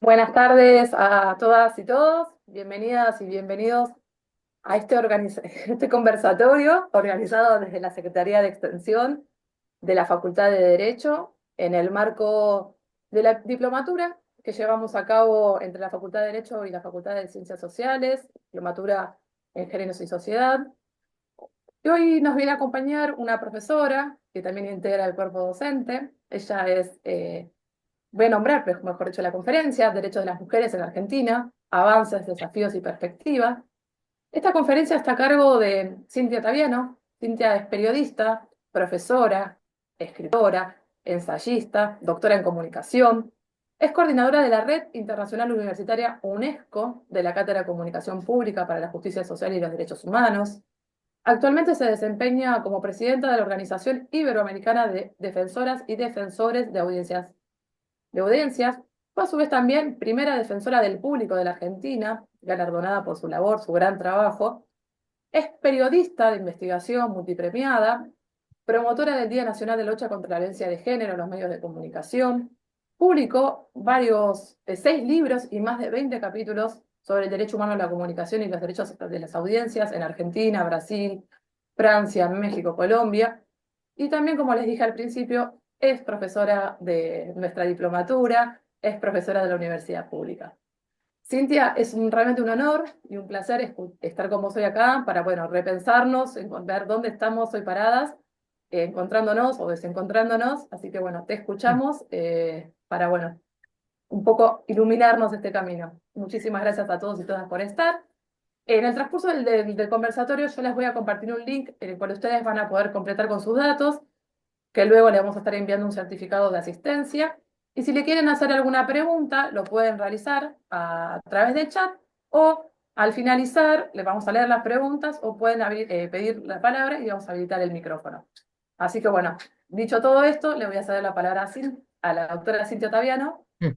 Buenas tardes a todas y todos, bienvenidas y bienvenidos a este conversatorio organizado desde la Secretaría de Extensión de la Facultad de Derecho en el marco de la diplomatura que llevamos a cabo entre la Facultad de Derecho y la Facultad de Ciencias Sociales, diplomatura en Géneros y Sociedad. Y hoy nos viene a acompañar una profesora que también integra el cuerpo docente. Ella es voy a nombrar, pero mejor dicho, la conferencia, Derechos de las Mujeres en Argentina, Avances, Desafíos y Perspectivas. Esta conferencia está a cargo de Cintia Taviano. Cintia es periodista, profesora, escritora, ensayista, doctora en comunicación. Es coordinadora de la Red Internacional Universitaria UNESCO de la Cátedra de Comunicación Pública para la Justicia Social y los Derechos Humanos. Actualmente se desempeña como presidenta de la Organización Iberoamericana de Defensoras y Defensores de audiencias. Fue a su vez también primera defensora del público de la Argentina, galardonada por su labor, su gran trabajo. Es periodista de investigación multipremiada, promotora del Día Nacional de Lucha contra la Violencia de Género en los medios de comunicación. Publicó seis libros y más de 20 capítulos sobre el derecho humano a la comunicación y los derechos de las audiencias en Argentina, Brasil, Francia, México, Colombia. Y también, como les dije al principio, es profesora de nuestra diplomatura, es profesora de la universidad pública. Cintia, es realmente un honor y un placer estar con vos hoy acá para, bueno, repensarnos, ver dónde estamos hoy paradas, encontrándonos o desencontrándonos. Así que, bueno, te escuchamos para, bueno, un poco iluminarnos este camino. Muchísimas gracias a todos y todas por estar. En el transcurso del conversatorio yo les voy a compartir un link en el cual ustedes van a poder completar con sus datos, que luego le vamos a estar enviando un certificado de asistencia. Y si le quieren hacer alguna pregunta, lo pueden realizar a través del chat o al finalizar le vamos a leer las preguntas o pueden pedir la palabra y vamos a habilitar el micrófono. Así que bueno, dicho todo esto, le voy a ceder la palabra a la doctora Cintia Taviano. Mm.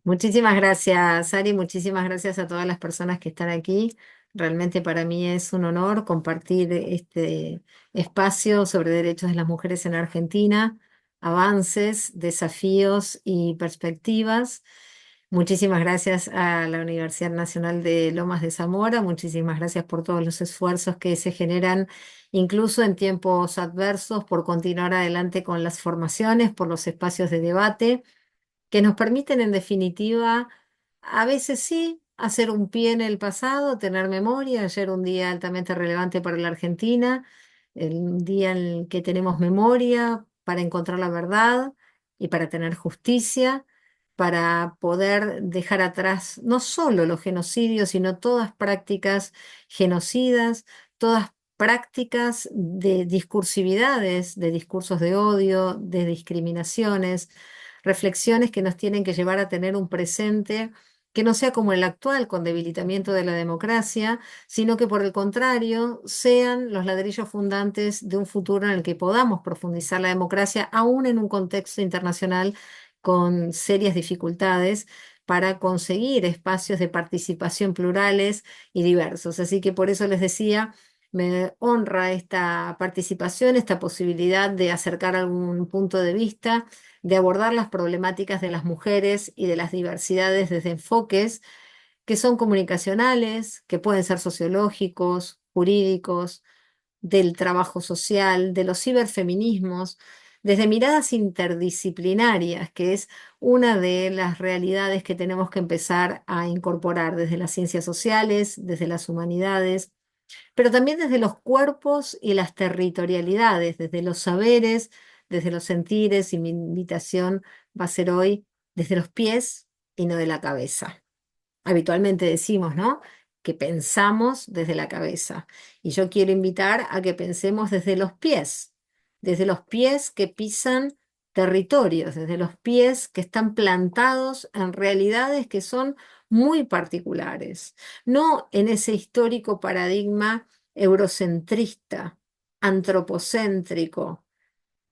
Muchísimas gracias, Ari. Muchísimas gracias a todas las personas que están aquí. Realmente para mí es un honor compartir este espacio sobre derechos de las mujeres en Argentina, avances, desafíos y perspectivas. Muchísimas gracias a la Universidad Nacional de Lomas de Zamora. Muchísimas gracias por todos los esfuerzos que se generan, incluso en tiempos adversos, por continuar adelante con las formaciones, por los espacios de debate que nos permiten en definitiva, a veces sí, hacer un pie en el pasado, tener memoria. Ayer un día altamente relevante para la Argentina, el día en el que tenemos memoria para encontrar la verdad y para tener justicia, para poder dejar atrás no solo los genocidios, sino todas prácticas genocidas, todas prácticas de discursividades, de discursos de odio, de discriminaciones, reflexiones que nos tienen que llevar a tener un presente que no sea como el actual, con debilitamiento de la democracia, sino que por el contrario sean los ladrillos fundantes de un futuro en el que podamos profundizar la democracia, aún en un contexto internacional con serias dificultades para conseguir espacios de participación plurales y diversos. Así que por eso les decía, me honra esta participación, esta posibilidad de acercar algún punto de vista, de abordar las problemáticas de las mujeres y de las diversidades desde enfoques que son comunicacionales, que pueden ser sociológicos, jurídicos, del trabajo social, de los ciberfeminismos, desde miradas interdisciplinarias, que es una de las realidades que tenemos que empezar a incorporar desde las ciencias sociales, desde las humanidades, pero también desde los cuerpos y las territorialidades, desde los saberes, desde los sentires, y mi invitación va a ser hoy desde los pies y no de la cabeza. Habitualmente decimos, ¿no? Que pensamos desde la cabeza. Y yo quiero invitar a que pensemos desde los pies que pisan territorios, desde los pies que están plantados en realidades que son muy particulares, no en ese histórico paradigma eurocentrista, antropocéntrico,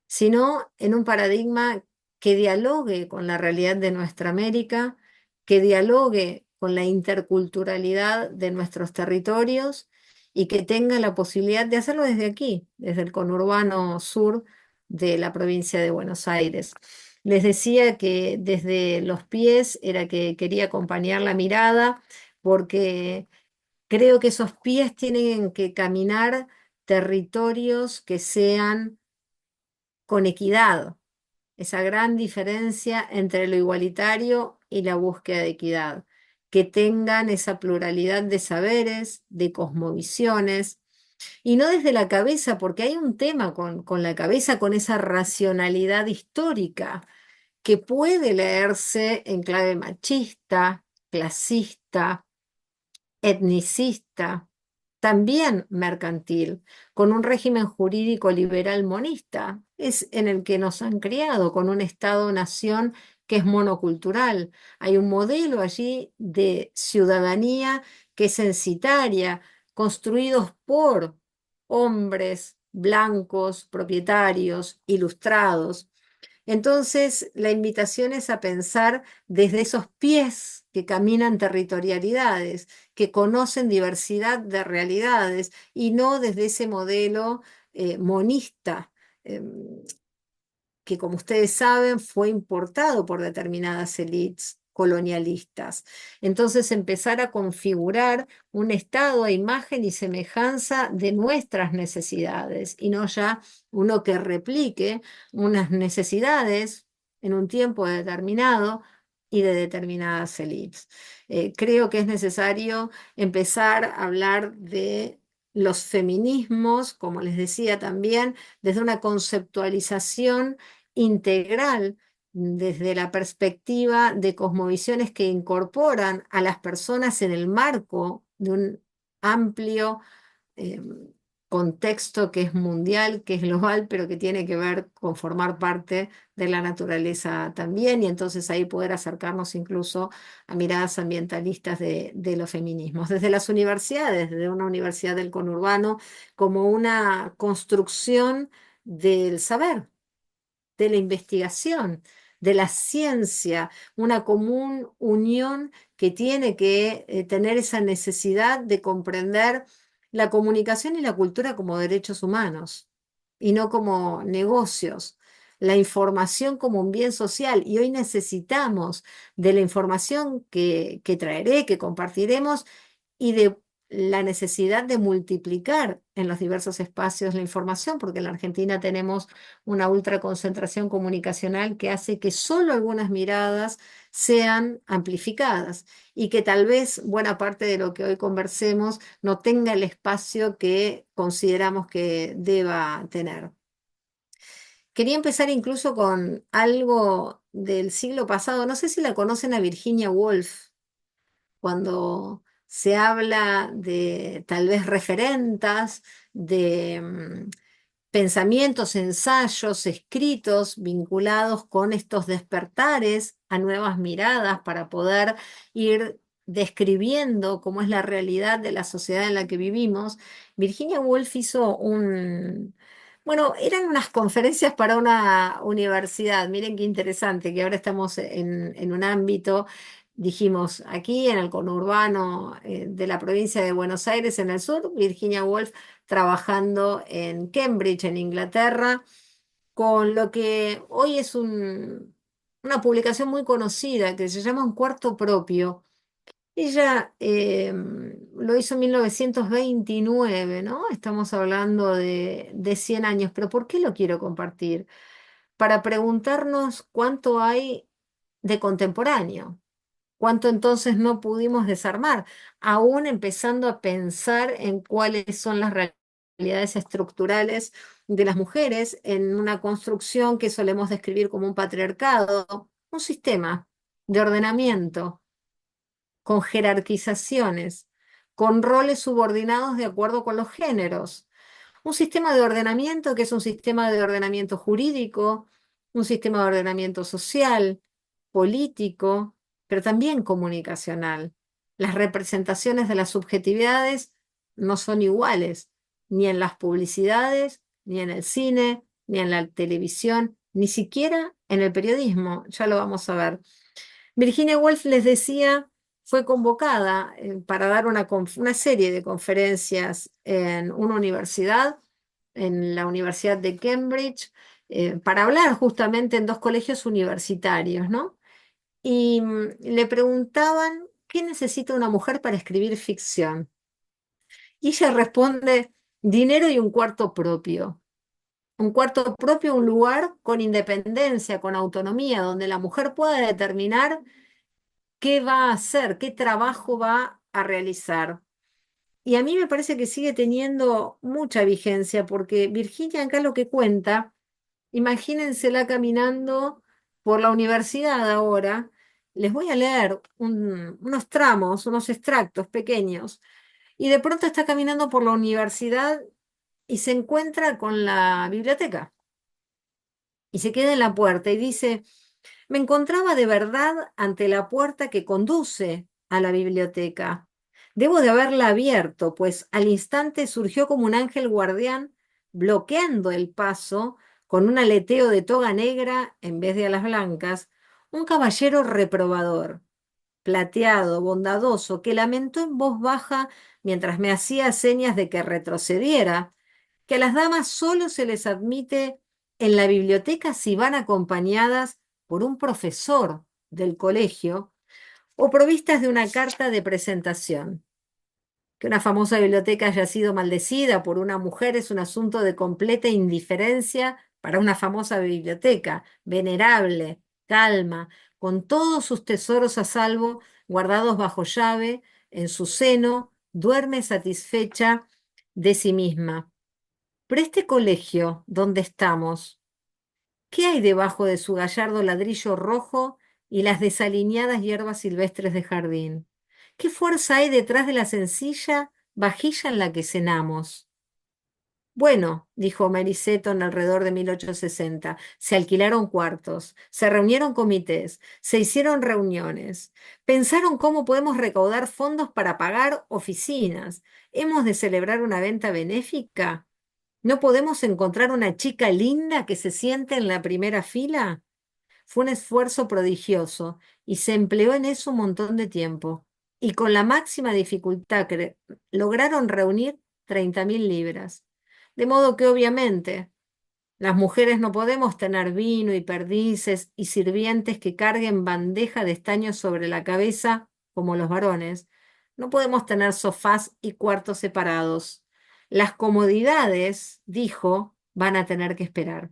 sino en un paradigma que dialogue con la realidad de nuestra América, que dialogue con la interculturalidad de nuestros territorios y que tenga la posibilidad de hacerlo desde aquí, desde el conurbano sur de la provincia de Buenos Aires. Les decía que desde los pies era que quería acompañar la mirada, porque creo que esos pies tienen que caminar territorios que sean con equidad, esa gran diferencia entre lo igualitario y la búsqueda de equidad, que tengan esa pluralidad de saberes, de cosmovisiones, y no desde la cabeza, porque hay un tema con la cabeza, con esa racionalidad histórica que puede leerse en clave machista, clasista, etnicista, también mercantil, con un régimen jurídico liberal monista, es en el que nos han criado, con un Estado-nación que es monocultural. Hay un modelo allí de ciudadanía que es censitaria, construidos por hombres blancos, propietarios, ilustrados. Entonces, la invitación es a pensar desde esos pies que caminan territorialidades, que conocen diversidad de realidades y no desde ese modelo monista, em, que como ustedes saben fue importado por determinadas élites colonialistas. Entonces empezar a configurar un estado a imagen y semejanza de nuestras necesidades y no ya uno que replique unas necesidades en un tiempo determinado y de determinadas élites. Creo que es necesario empezar a hablar de los feminismos, como les decía también, desde una conceptualización integral desde la perspectiva de cosmovisiones que incorporan a las personas en el marco de un amplio eh, contexto que es mundial, que es global, pero que tiene que ver con formar parte de la naturaleza también, y entonces ahí poder acercarnos incluso a miradas ambientalistas de los feminismos. Desde las universidades, desde una universidad del conurbano, como una construcción del saber, de la investigación, de la ciencia, una común unión que tiene que tener esa necesidad de comprender la comunicación y la cultura como derechos humanos y no como negocios. La información como un bien social, y hoy necesitamos de la información que traeré, que compartiremos, y de la necesidad de multiplicar en los diversos espacios la información, porque en la Argentina tenemos una ultraconcentración comunicacional que hace que solo algunas miradas sean amplificadas y que tal vez buena parte de lo que hoy conversemos no tenga el espacio que consideramos que deba tener. Quería empezar incluso con algo del siglo pasado. No sé si la conocen a Virginia Woolf, cuando se habla de tal vez referentas, de pensamientos, ensayos, escritos vinculados con estos despertares a nuevas miradas para poder ir describiendo cómo es la realidad de la sociedad en la que vivimos. Virginia Woolf hizo bueno, eran unas conferencias para una universidad. Miren qué interesante que ahora estamos en un ámbito, dijimos, aquí en el conurbano de la provincia de Buenos Aires, en el sur, Virginia Woolf trabajando en Cambridge, en Inglaterra, con lo que hoy es una publicación muy conocida que se llama Un cuarto propio. Ella lo hizo en 1929, ¿no? Estamos hablando de 100 años, pero ¿por qué lo quiero compartir? Para preguntarnos cuánto hay de contemporáneo. ¿Cuánto entonces no pudimos desarmar? Aún empezando a pensar en cuáles son las realidades estructurales de las mujeres en una construcción que solemos describir como un patriarcado, un sistema de ordenamiento, con jerarquizaciones, con roles subordinados de acuerdo con los géneros. Un sistema de ordenamiento que es un sistema de ordenamiento jurídico, un sistema de ordenamiento social, político, pero también comunicacional. Las representaciones de las subjetividades no son iguales, ni en las publicidades, ni en el cine, ni en la televisión, ni siquiera en el periodismo. Ya lo vamos a ver. Virginia Woolf, les decía, fue convocada para dar una serie de conferencias en una universidad, en la Universidad de Cambridge, para hablar justamente en dos colegios universitarios, ¿no? Y le preguntaban, ¿qué necesita una mujer para escribir ficción? Y ella responde, dinero y un cuarto propio. Un cuarto propio, un lugar con independencia, con autonomía, donde la mujer pueda determinar qué va a hacer, qué trabajo va a realizar. Y a mí me parece que sigue teniendo mucha vigencia, porque Virginia acá lo que cuenta, imagínensela caminando por la universidad ahora. Les voy a leer unos tramos, unos extractos pequeños. Y de pronto está caminando por la universidad y se encuentra con la biblioteca. Y se queda en la puerta y dice, me encontraba de verdad ante la puerta que conduce a la biblioteca. Debo de haberla abierto, pues al instante surgió como un ángel guardián, bloqueando el paso con un aleteo de toga negra en vez de alas blancas, un caballero reprobador, plateado, bondadoso, que lamentó en voz baja mientras me hacía señas de que retrocediera, que a las damas solo se les admite en la biblioteca si van acompañadas por un profesor del colegio o provistas de una carta de presentación. Que una famosa biblioteca haya sido maldecida por una mujer es un asunto de completa indiferencia para una famosa biblioteca, venerable, calma, con todos sus tesoros a salvo, guardados bajo llave, en su seno, duerme satisfecha de sí misma. Pero este colegio donde estamos, ¿qué hay debajo de su gallardo ladrillo rojo y las desaliñadas hierbas silvestres de jardín? ¿Qué fuerza hay detrás de la sencilla vajilla en la que cenamos? Bueno, dijo Mary Seton alrededor de 1860, se alquilaron cuartos, se reunieron comités, se hicieron reuniones, pensaron cómo podemos recaudar fondos para pagar oficinas. ¿Hemos de celebrar una venta benéfica? ¿No podemos encontrar una chica linda que se siente en la primera fila? Fue un esfuerzo prodigioso y se empleó en eso un montón de tiempo. Y con la máxima dificultad lograron reunir 30.000 libras. De modo que obviamente las mujeres no podemos tener vino y perdices y sirvientes que carguen bandeja de estaño sobre la cabeza como los varones. No podemos tener sofás y cuartos separados. Las comodidades, dijo, van a tener que esperar.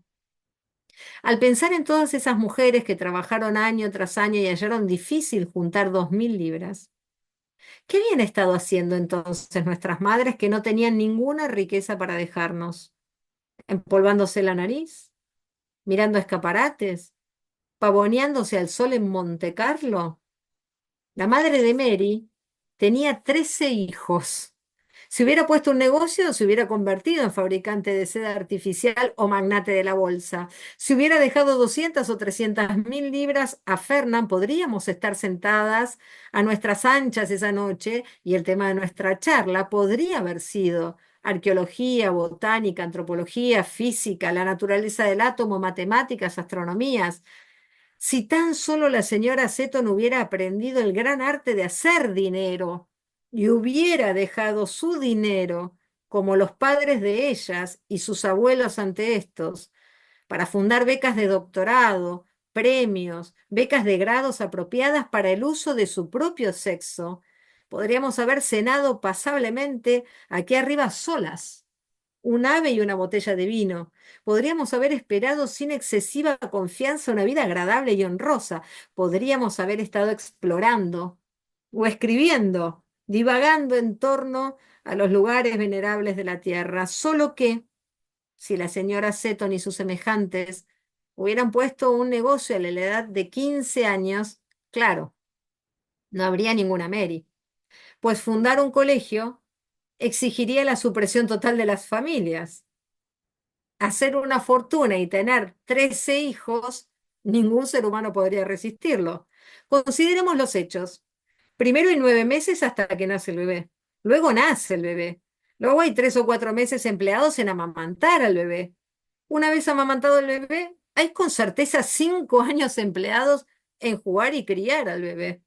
Al pensar en todas esas mujeres que trabajaron año tras año y hallaron difícil juntar 2.000 libras, ¿qué habían estado haciendo entonces nuestras madres que no tenían ninguna riqueza para dejarnos? ¿Empolvándose la nariz? ¿Mirando escaparates? ¿Pavoneándose al sol en Monte Carlo? La madre de Mary tenía 13 hijos. Si hubiera puesto un negocio, se hubiera convertido en fabricante de seda artificial o magnate de la bolsa. Si hubiera dejado 200 o 300.000 libras a Fernán, podríamos estar sentadas a nuestras anchas esa noche y el tema de nuestra charla podría haber sido arqueología, botánica, antropología, física, la naturaleza del átomo, matemáticas, astronomías. Si tan solo la señora Seton hubiera aprendido el gran arte de hacer dinero y hubiera dejado su dinero, como los padres de ellas y sus abuelos ante estos, para fundar becas de doctorado, premios, becas de grados apropiadas para el uso de su propio sexo, podríamos haber cenado pasablemente aquí arriba solas un ave y una botella de vino. Podríamos haber esperado sin excesiva confianza una vida agradable y honrosa. Podríamos haber estado explorando o escribiendo, divagando en torno a los lugares venerables de la tierra. Solo que, si la señora Seton y sus semejantes hubieran puesto un negocio a la edad de 15 años, claro, no habría ninguna Mary, pues fundar un colegio exigiría la supresión total de las familias hacer una fortuna y tener 13 hijos, ningún ser humano podría resistirlo. Consideremos los hechos. Primero hay 9 meses hasta que nace el bebé. Luego nace el bebé. Luego hay 3 o 4 meses empleados en amamantar al bebé. Una vez amamantado el bebé, hay con certeza 5 años empleados en jugar y criar al bebé.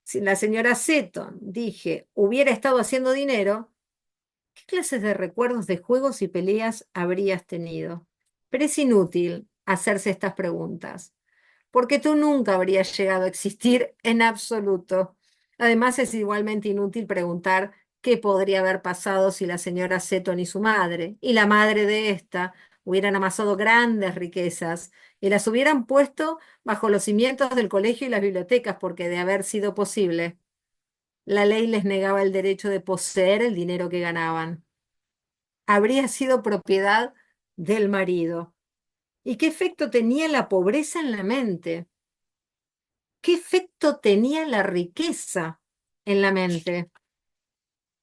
Si la señora Seton, dije, hubiera estado haciendo dinero, ¿qué clases de recuerdos de juegos y peleas habrías tenido? Pero es inútil hacerse estas preguntas, porque tú nunca habrías llegado a existir en absoluto. Además, es igualmente inútil preguntar qué podría haber pasado si la señora Seton y su madre, y la madre de esta, hubieran amasado grandes riquezas y las hubieran puesto bajo los cimientos del colegio y las bibliotecas, porque de haber sido posible, la ley les negaba el derecho de poseer el dinero que ganaban. Habría sido propiedad del marido. ¿Y qué efecto tenía la pobreza en la mente? ¿Qué efecto tenía la riqueza en la mente?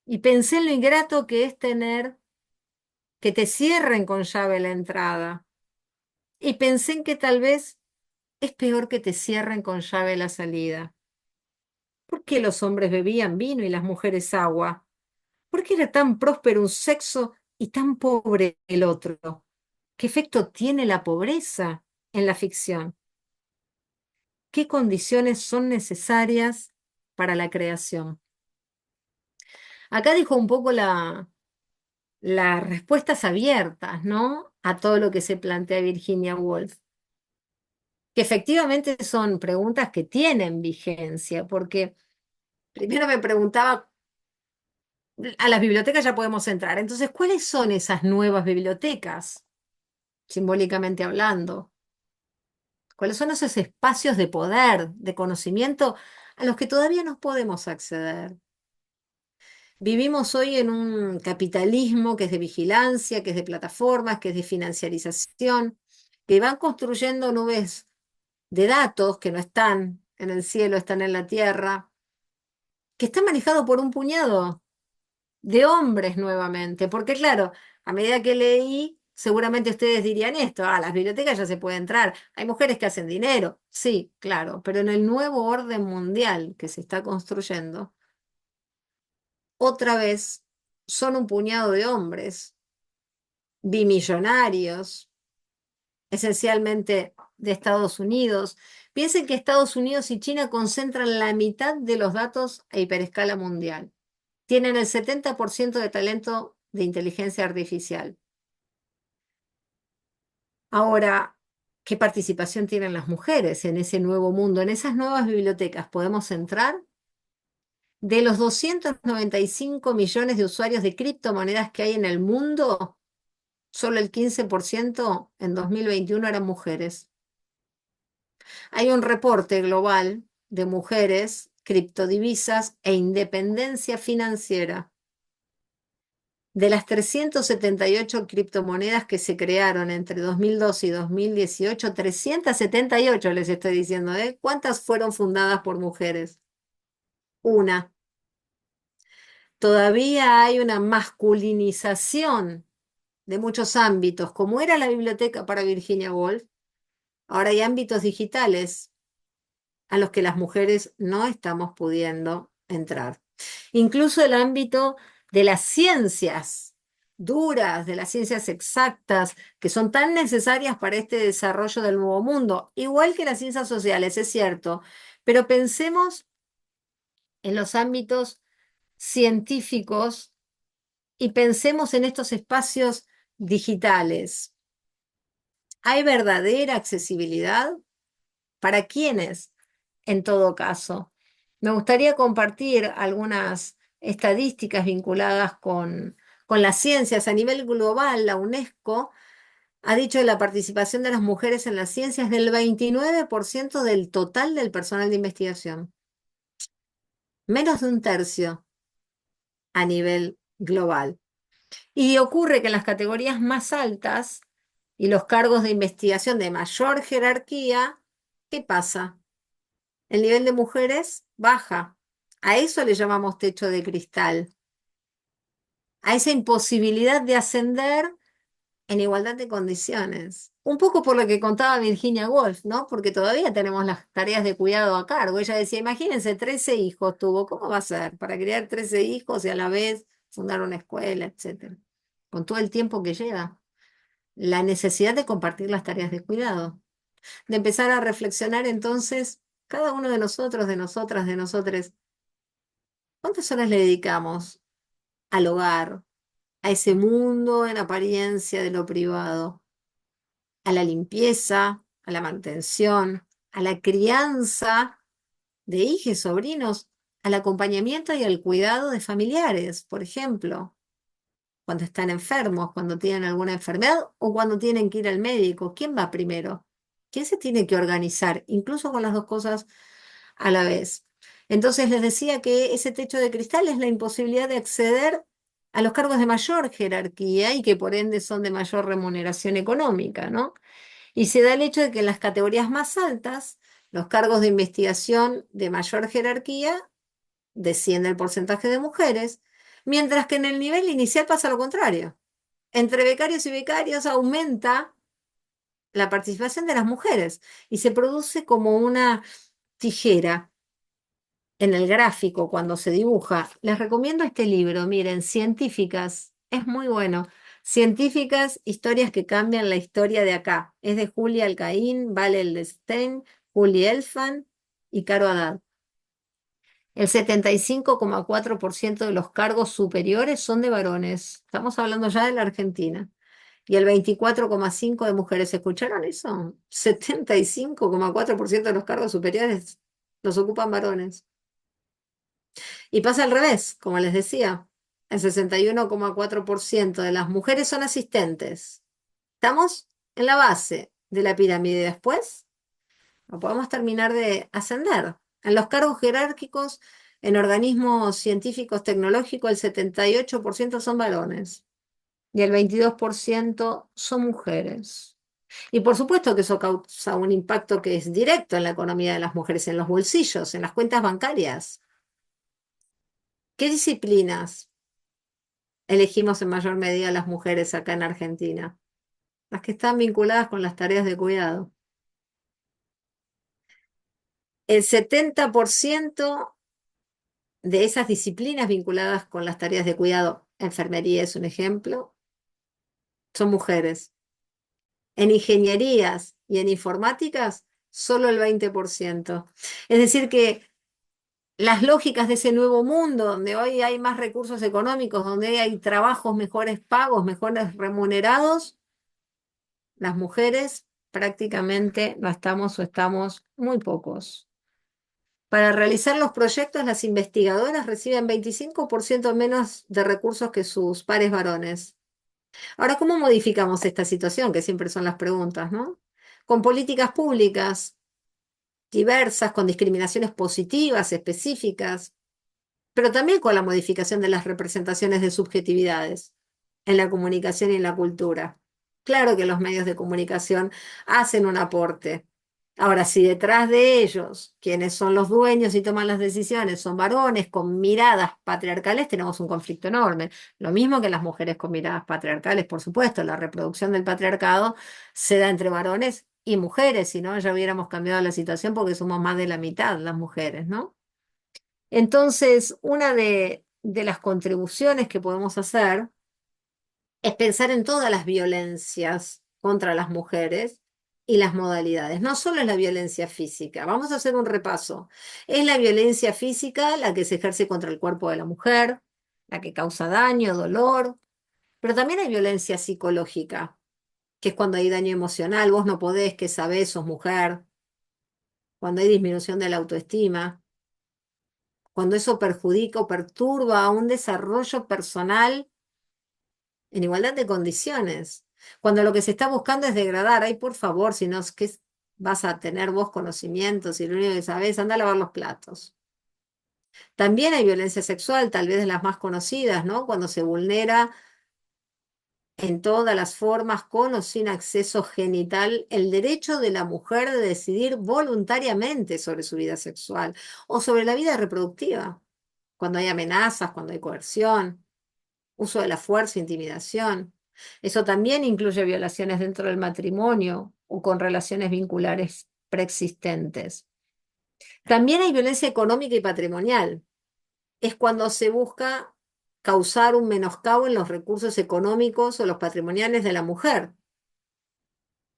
Y pensé en lo ingrato que es tener que te cierren con llave la entrada. Y pensé en que tal vez es peor que te cierren con llave la salida. ¿Por qué los hombres bebían vino y las mujeres agua? ¿Por qué era tan próspero un sexo y tan pobre el otro? ¿Qué efecto tiene la pobreza en la ficción? ¿Qué condiciones son necesarias para la creación? Acá dijo un poco las respuestas abiertas, ¿no? A todo lo que se plantea Virginia Woolf, que efectivamente son preguntas que tienen vigencia, porque primero me preguntaba, a las bibliotecas ya podemos entrar, entonces, ¿cuáles son esas nuevas bibliotecas, simbólicamente hablando? ¿Cuáles son esos espacios de poder, de conocimiento a los que todavía no podemos acceder? Vivimos hoy en un capitalismo que es de vigilancia, que es de plataformas, que es de financiarización, que van construyendo nubes de datos que no están en el cielo, están en la tierra, que está manejado por un puñado de hombres nuevamente. Porque claro, a medida que leí, seguramente ustedes dirían esto, las bibliotecas ya se puede entrar, hay mujeres que hacen dinero, sí, claro, pero en el nuevo orden mundial que se está construyendo, otra vez son un puñado de hombres bimillonarios, esencialmente de Estados Unidos. Piensen que Estados Unidos y China concentran la mitad de los datos a hiperescala mundial. Tienen el 70% de talento de inteligencia artificial. Ahora, ¿qué participación tienen las mujeres en ese nuevo mundo, en esas nuevas bibliotecas? ¿Podemos entrar? De los 295 millones de usuarios de criptomonedas que hay en el mundo, solo el 15% en 2021 eran mujeres. Hay un reporte global de mujeres, criptodivisas e independencia financiera. De las 378 criptomonedas que se crearon entre 2012 y 2018, 378 les estoy diciendo, ¿eh? ¿Cuántas fueron fundadas por mujeres? Una. Todavía hay una masculinización de muchos ámbitos, como era la biblioteca para Virginia Woolf. Ahora hay ámbitos digitales a los que las mujeres no estamos pudiendo entrar. Incluso el ámbito de las ciencias duras, de las ciencias exactas, que son tan necesarias para este desarrollo del nuevo mundo, igual que las ciencias sociales, es cierto, pero pensemos en los ámbitos científicos y pensemos en estos espacios digitales. ¿Hay verdadera accesibilidad? ¿Para quiénes? En todo caso, me gustaría compartir algunas estadísticas vinculadas con las ciencias. A nivel global, la UNESCO ha dicho que la participación de las mujeres en las ciencias es del 29% del total del personal de investigación, menos de un tercio a nivel global. Y ocurre que en las categorías más altas y los cargos de investigación de mayor jerarquía, ¿qué pasa? El nivel de mujeres baja. A eso le llamamos techo de cristal, a esa imposibilidad de ascender en igualdad de condiciones. Un poco por lo que contaba Virginia Woolf, ¿no? Porque todavía tenemos las tareas de cuidado a cargo. Ella decía, imagínense, 13 hijos tuvo, ¿cómo va a ser? Para criar 13 hijos y a la vez fundar una escuela, etcétera. Con todo el tiempo que lleva. La necesidad de compartir las tareas de cuidado, de empezar a reflexionar entonces, cada uno de nosotros, de nosotras, de nosotres, ¿cuántas horas le dedicamos al hogar, a ese mundo en apariencia de lo privado? a la limpieza, a la mantención, a la crianza de hijos, sobrinos, al acompañamiento y al cuidado de familiares, por ejemplo, cuando están enfermos, cuando tienen alguna enfermedad o cuando tienen que ir al médico. ¿Quién va primero? ¿Quién se tiene que organizar? Incluso con las dos cosas a la vez. Entonces les decía que ese techo de cristal es la imposibilidad de acceder a los cargos de mayor jerarquía y que por ende son de mayor remuneración económica, ¿no? Y se da el hecho de que en las categorías más altas, los cargos de investigación de mayor jerarquía, desciende el porcentaje de mujeres, mientras que en el nivel inicial pasa lo contrario. Entre becarios y becarios aumenta la participación de las mujeres y se produce como una tijera en el gráfico cuando se dibuja. Les recomiendo este libro, miren, Científicas, es muy bueno. Científicas, historias que cambian la historia de acá. Es de Julia Alcaín, Vale Eldestein, Juli Elfan y Caro Haddad. El 75,4% de los cargos superiores son de varones. Estamos hablando ya de la Argentina. Y el 24,5% de mujeres. ¿Escucharon eso? 75,4% de los cargos superiores los ocupan varones. Y pasa al revés, como les decía, el 61,4% de las mujeres son asistentes. Estamos en la base de la pirámide y después no podemos terminar de ascender. En los cargos jerárquicos, en organismos científicos tecnológicos, el 78% son varones y el 22% son mujeres. Y por supuesto que eso causa un impacto que es directo en la economía de las mujeres, en los bolsillos, en las cuentas bancarias. ¿Qué disciplinas elegimos en mayor medida las mujeres acá en Argentina? Las que están vinculadas con las tareas de cuidado. El 70% de esas disciplinas vinculadas con las tareas de cuidado, enfermería es un ejemplo, son mujeres. En ingenierías y en informáticas, solo el 20%. Es decir, que las lógicas de ese nuevo mundo, donde hoy hay más recursos económicos, donde hoy hay trabajos mejores pagos, mejores remunerados, las mujeres prácticamente no estamos o estamos muy pocos. Para realizar los proyectos, las investigadoras reciben 25% menos de recursos que sus pares varones. Ahora, ¿cómo modificamos esta situación? Que siempre son las preguntas, ¿no? Con políticas públicas diversas, con discriminaciones positivas, específicas, pero también con la modificación de las representaciones de subjetividades en la comunicación y en la cultura. Claro que los medios de comunicación hacen un aporte. Ahora, si detrás de ellos, quienes son los dueños y toman las decisiones, son varones con miradas patriarcales, tenemos un conflicto enorme. Lo mismo que las mujeres con miradas patriarcales, por supuesto, la reproducción del patriarcado se da entre varones y mujeres, si no, ya hubiéramos cambiado la situación porque somos más de la mitad las mujeres, ¿no? Entonces, una de las contribuciones que podemos hacer es pensar en todas las violencias contra las mujeres y las modalidades. No solo es la violencia física. Vamos a hacer un repaso. Es la violencia física la que se ejerce contra el cuerpo de la mujer, la que causa daño, dolor, pero también hay violencia psicológica, que es cuando hay daño emocional, vos no podés, que sabés, sos mujer, cuando hay disminución de la autoestima, cuando eso perjudica o perturba un desarrollo personal en igualdad de condiciones. Cuando lo que se está buscando es degradar, ay, por favor, si no es que vas a tener vos conocimientos y lo único que sabés, anda a lavar los platos. También hay violencia sexual, tal vez de las más conocidas, ¿no? Cuando se vulnera en todas las formas, con o sin acceso genital, el derecho de la mujer de decidir voluntariamente sobre su vida sexual o sobre la vida reproductiva. Cuando hay amenazas, cuando hay coerción, uso de la fuerza, intimidación. Eso también incluye violaciones dentro del matrimonio o con relaciones vinculares preexistentes. También hay violencia económica y patrimonial. Es cuando se busca causar un menoscabo en los recursos económicos o los patrimoniales de la mujer.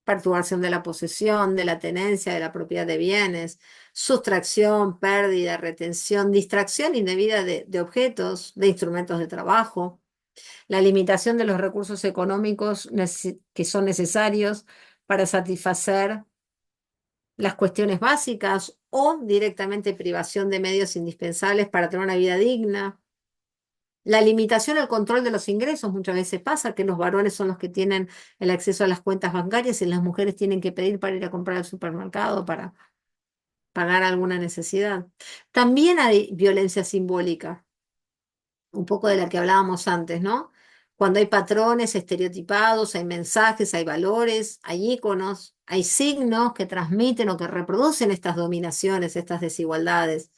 Perturbación de la posesión, de la tenencia, de la propiedad de bienes, sustracción, pérdida, retención, distracción indebida de objetos, de instrumentos de trabajo, la limitación de los recursos económicos que son necesarios para satisfacer las cuestiones básicas o directamente privación de medios indispensables para tener una vida digna. La limitación al control de los ingresos muchas veces pasa que los varones son los que tienen el acceso a las cuentas bancarias y las mujeres tienen que pedir para ir a comprar al supermercado, para pagar alguna necesidad. También hay violencia simbólica, un poco de la que hablábamos antes, ¿no? Cuando hay patrones estereotipados, hay mensajes, hay valores, hay íconos, hay signos que transmiten o que reproducen estas dominaciones, estas desigualdades,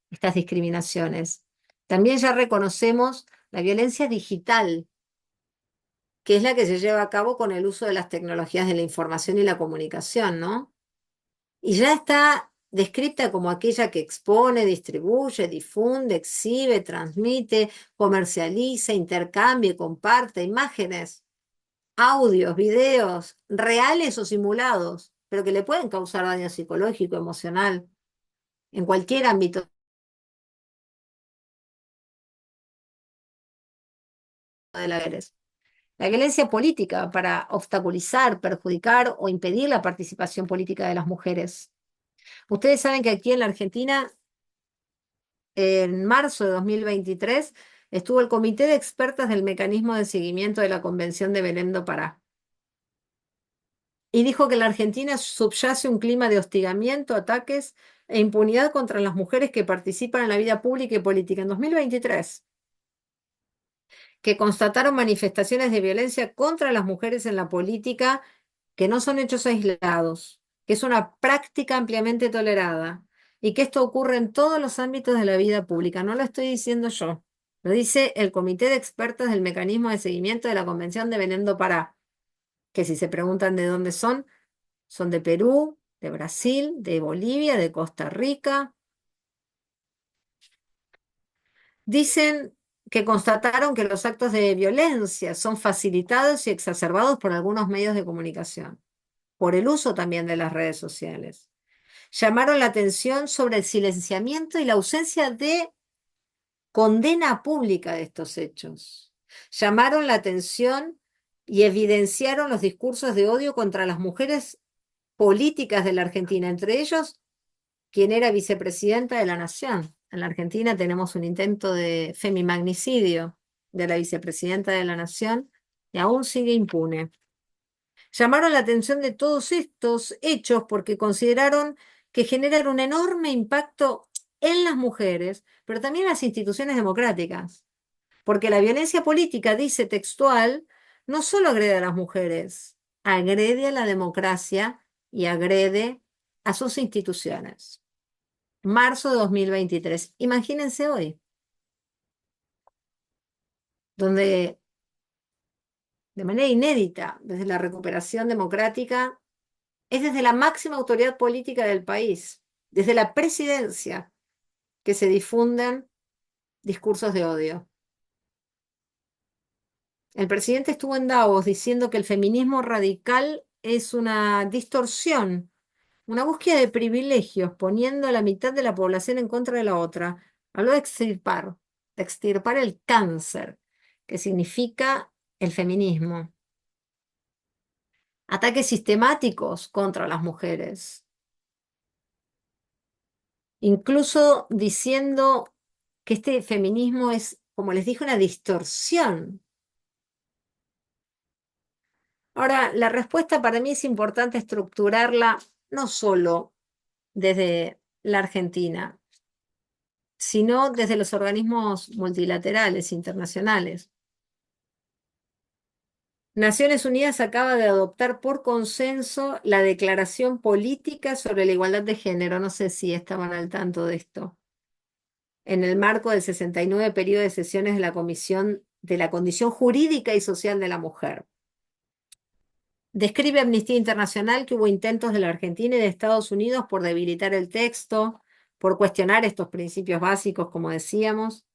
estas discriminaciones. También ya reconocemos la violencia digital, que es la que se lleva a cabo con el uso de las tecnologías de la información y la comunicación, ¿no? Y ya está descrita como aquella que expone, distribuye, difunde, exhibe, transmite, comercializa, intercambia, comparte imágenes, audios, videos, reales o simulados, pero que le pueden causar daño psicológico, emocional, en cualquier ámbito de la violencia. La violencia política para obstaculizar, perjudicar o impedir la participación política de las mujeres. Ustedes saben que aquí en la Argentina, en marzo de 2023, estuvo el Comité de Expertas del Mecanismo de Seguimiento de la Convención de Belém do Pará. Y dijo que en la Argentina subyace un clima de hostigamiento, ataques e impunidad contra las mujeres que participan en la vida pública y política en 2023, que constataron manifestaciones de violencia contra las mujeres en la política que no son hechos aislados, que es una práctica ampliamente tolerada y que esto ocurre en todos los ámbitos de la vida pública. No lo estoy diciendo yo, lo dice el Comité de Expertos del Mecanismo de Seguimiento de la Convención de Belém do Pará, que si se preguntan de dónde son de Perú, de Brasil, de Bolivia, de Costa Rica. Dicen que constataron que los actos de violencia son facilitados y exacerbados por algunos medios de comunicación, por el uso también de las redes sociales. Llamaron la atención sobre el silenciamiento y la ausencia de condena pública de estos hechos. Llamaron la atención y evidenciaron los discursos de odio contra las mujeres políticas de la Argentina, entre ellos quien era vicepresidenta de la Nación. En la Argentina tenemos un intento de femimagnicidio de la vicepresidenta de la Nación y aún sigue impune. Llamaron la atención de todos estos hechos porque consideraron que generan un enorme impacto en las mujeres, pero también en las instituciones democráticas. Porque la violencia política, dice textual, no solo agrede a las mujeres, agrede a la democracia y agrede a sus instituciones. Marzo de 2023. Imagínense hoy, donde de manera inédita, desde la recuperación democrática, es desde la máxima autoridad política del país, desde la presidencia, que se difunden discursos de odio. El presidente estuvo en Davos diciendo que el feminismo radical es una distorsión, una búsqueda de privilegios, poniendo a la mitad de la población en contra de la otra. Habló de extirpar el cáncer, que significa el feminismo. Ataques sistemáticos contra las mujeres, incluso diciendo que este feminismo es, como les dije, una distorsión. Ahora, la respuesta para mí es importante estructurarla no solo desde la Argentina, sino desde los organismos multilaterales internacionales. Naciones Unidas acaba de adoptar por consenso la Declaración Política sobre la Igualdad de Género. No sé si estaban al tanto de esto. En el marco del 69 periodo de sesiones de la Comisión de la Condición Jurídica y Social de la Mujer. Describe Amnistía Internacional que hubo intentos de la Argentina y de Estados Unidos por debilitar el texto, por cuestionar estos principios básicos, como decíamos.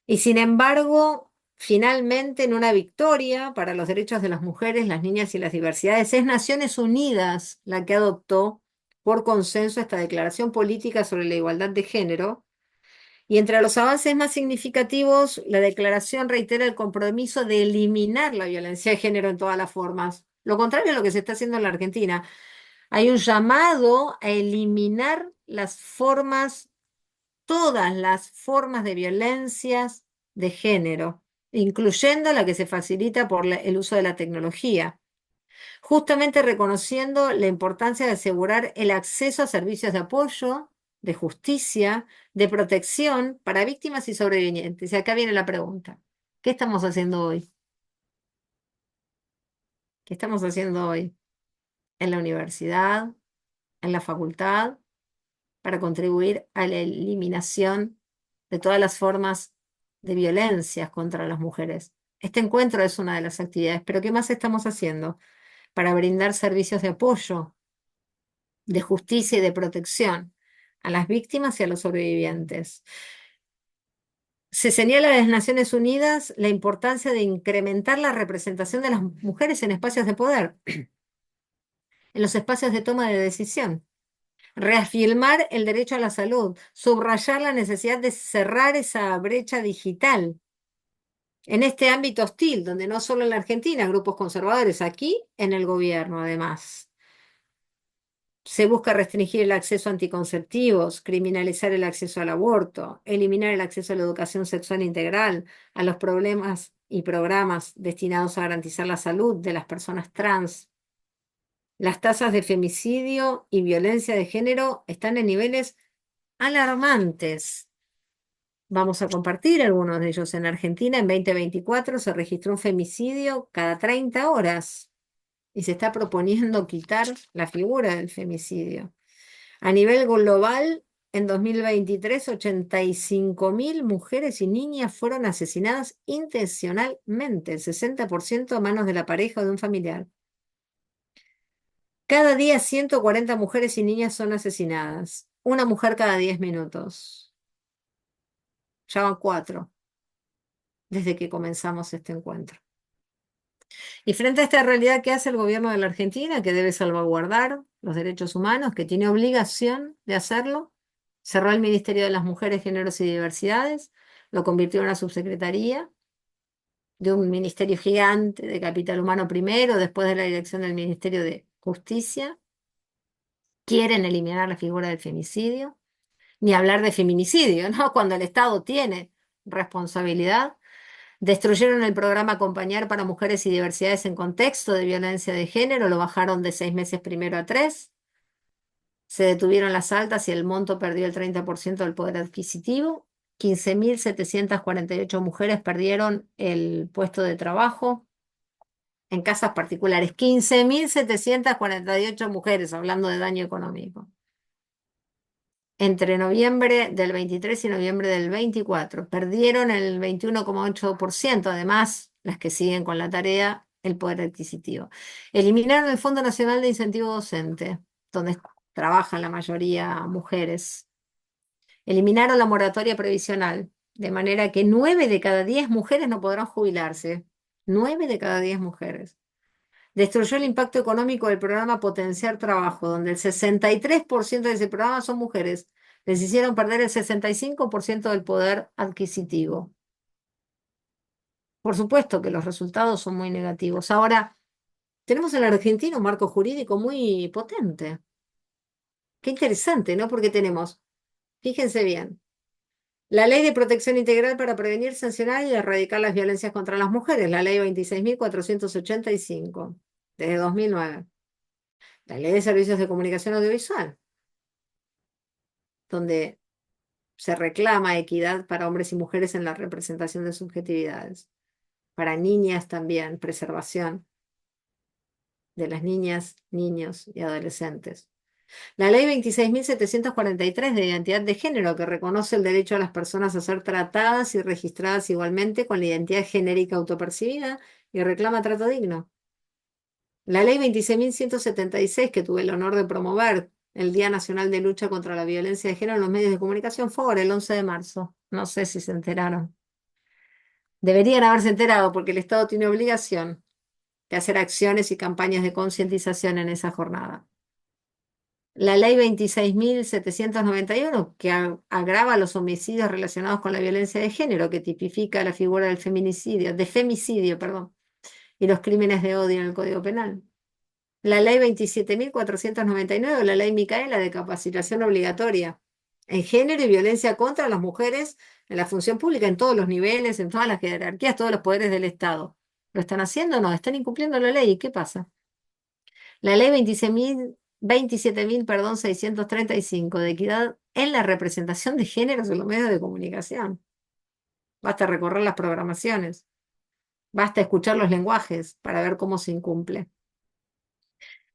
Y sin embargo, finalmente, en una victoria para los derechos de las mujeres, las niñas y las diversidades, es Naciones Unidas la que adoptó por consenso esta declaración política sobre la igualdad de género. Y entre los avances más significativos, la declaración reitera el compromiso de eliminar la violencia de género en todas las formas, Lo contrario a lo que se está haciendo en la Argentina. Hay un llamado a eliminar las formas, todas las formas de violencias de género, incluyendo la que se facilita por el uso de la tecnología, justamente reconociendo la importancia de asegurar el acceso a servicios de apoyo, de justicia, de protección para víctimas y sobrevivientes. Y acá viene la pregunta. ¿Qué estamos haciendo hoy? ¿Qué estamos haciendo hoy en la universidad, en la facultad, para contribuir a la eliminación de todas las formas de violencias contra las mujeres? Este encuentro es una de las actividades, pero ¿qué más estamos haciendo para brindar servicios de apoyo, de justicia y de protección a las víctimas y a los sobrevivientes? Se señala desde las Naciones Unidas la importancia de incrementar la representación de las mujeres en espacios de poder, en los espacios de toma de decisión, reafirmar el derecho a la salud, subrayar la necesidad de cerrar esa brecha digital en este ámbito hostil, donde no solo en la Argentina, grupos conservadores, aquí en el gobierno además. Se busca restringir el acceso a anticonceptivos, criminalizar el acceso al aborto, eliminar el acceso a la educación sexual integral, a los problemas y programas destinados a garantizar la salud de las personas trans. Las tasas de femicidio y violencia de género están en niveles alarmantes. Vamos a compartir algunos de ellos. En Argentina, en 2024, se registró un femicidio cada 30 horas y se está proponiendo quitar la figura del femicidio. A nivel global, en 2023, 85.000 mujeres y niñas fueron asesinadas intencionalmente, el 60% a manos de la pareja o de un familiar. Cada día 140 mujeres y niñas son asesinadas, una mujer cada 10 minutos. Ya van 4 desde que comenzamos este encuentro. Y frente a esta realidad, ¿qué hace el gobierno de la Argentina? Que debe salvaguardar los derechos humanos, que tiene obligación de hacerlo. Cerró el Ministerio de las Mujeres, Géneros y Diversidades, lo convirtió en una subsecretaría de un ministerio gigante de capital humano primero, después de la dirección del Ministerio de Justicia. Quieren eliminar la figura del femicidio, ni hablar de feminicidio, ¿no? Cuando el Estado tiene responsabilidad. Destruyeron el programa Acompañar para Mujeres y Diversidades en Contexto de Violencia de Género, lo bajaron de 6 meses primero a 3. Se detuvieron las altas y el monto perdió el 30% del poder adquisitivo. 15.748 mujeres perdieron el puesto de trabajo en casas particulares. 15.748 mujeres, hablando de daño económico. Entre noviembre del 23 y noviembre del 24. Perdieron el 21,8%, además, las que siguen con la tarea, el poder adquisitivo. Eliminaron el Fondo Nacional de Incentivo Docente, donde trabajan la mayoría mujeres. Eliminaron la moratoria previsional, de manera que 9 de cada 10 mujeres no podrán jubilarse. 9 de cada 10 mujeres. Destruyó el impacto económico del programa Potenciar Trabajo, donde el 63% de ese programa son mujeres. Les hicieron perder el 65% del poder adquisitivo. Por supuesto que los resultados son muy negativos. Ahora, tenemos en la Argentina un marco jurídico muy potente. Qué interesante, ¿no? Porque tenemos, fíjense bien, la Ley de Protección Integral para prevenir, sancionar y erradicar las violencias contra las mujeres, la Ley 26.485, desde 2009. La Ley de Servicios de Comunicación Audiovisual, donde se reclama equidad para hombres y mujeres en la representación de subjetividades. Para niñas también, preservación de las niñas, niños y adolescentes. La Ley 26.743 de Identidad de Género, que reconoce el derecho a las personas a ser tratadas y registradas igualmente con la identidad genérica autopercibida y reclama trato digno. La Ley 26.176, que tuve el honor de promover el Día Nacional de Lucha contra la Violencia de Género en los medios de comunicación, fue ahora el 11 de marzo. No sé si se enteraron. Deberían haberse enterado porque el Estado tiene obligación de hacer acciones y campañas de concientización en esa jornada. La Ley 26.791, que agrava los homicidios relacionados con la violencia de género, que tipifica la figura del feminicidio, de femicidio, perdón, y los crímenes de odio en el Código Penal. la ley 27.499 o la ley Micaela de capacitación obligatoria en género y violencia contra las mujeres en la función pública, en todos los niveles, en todas las jerarquías, todos los poderes del Estado. ¿Lo están haciendo o no? Están incumpliendo la ley. ¿Y qué pasa? La ley 27.000, perdón, 635 de equidad en la representación de géneros en los medios de comunicación. Basta recorrer las programaciones, basta escuchar los lenguajes para ver cómo se incumple.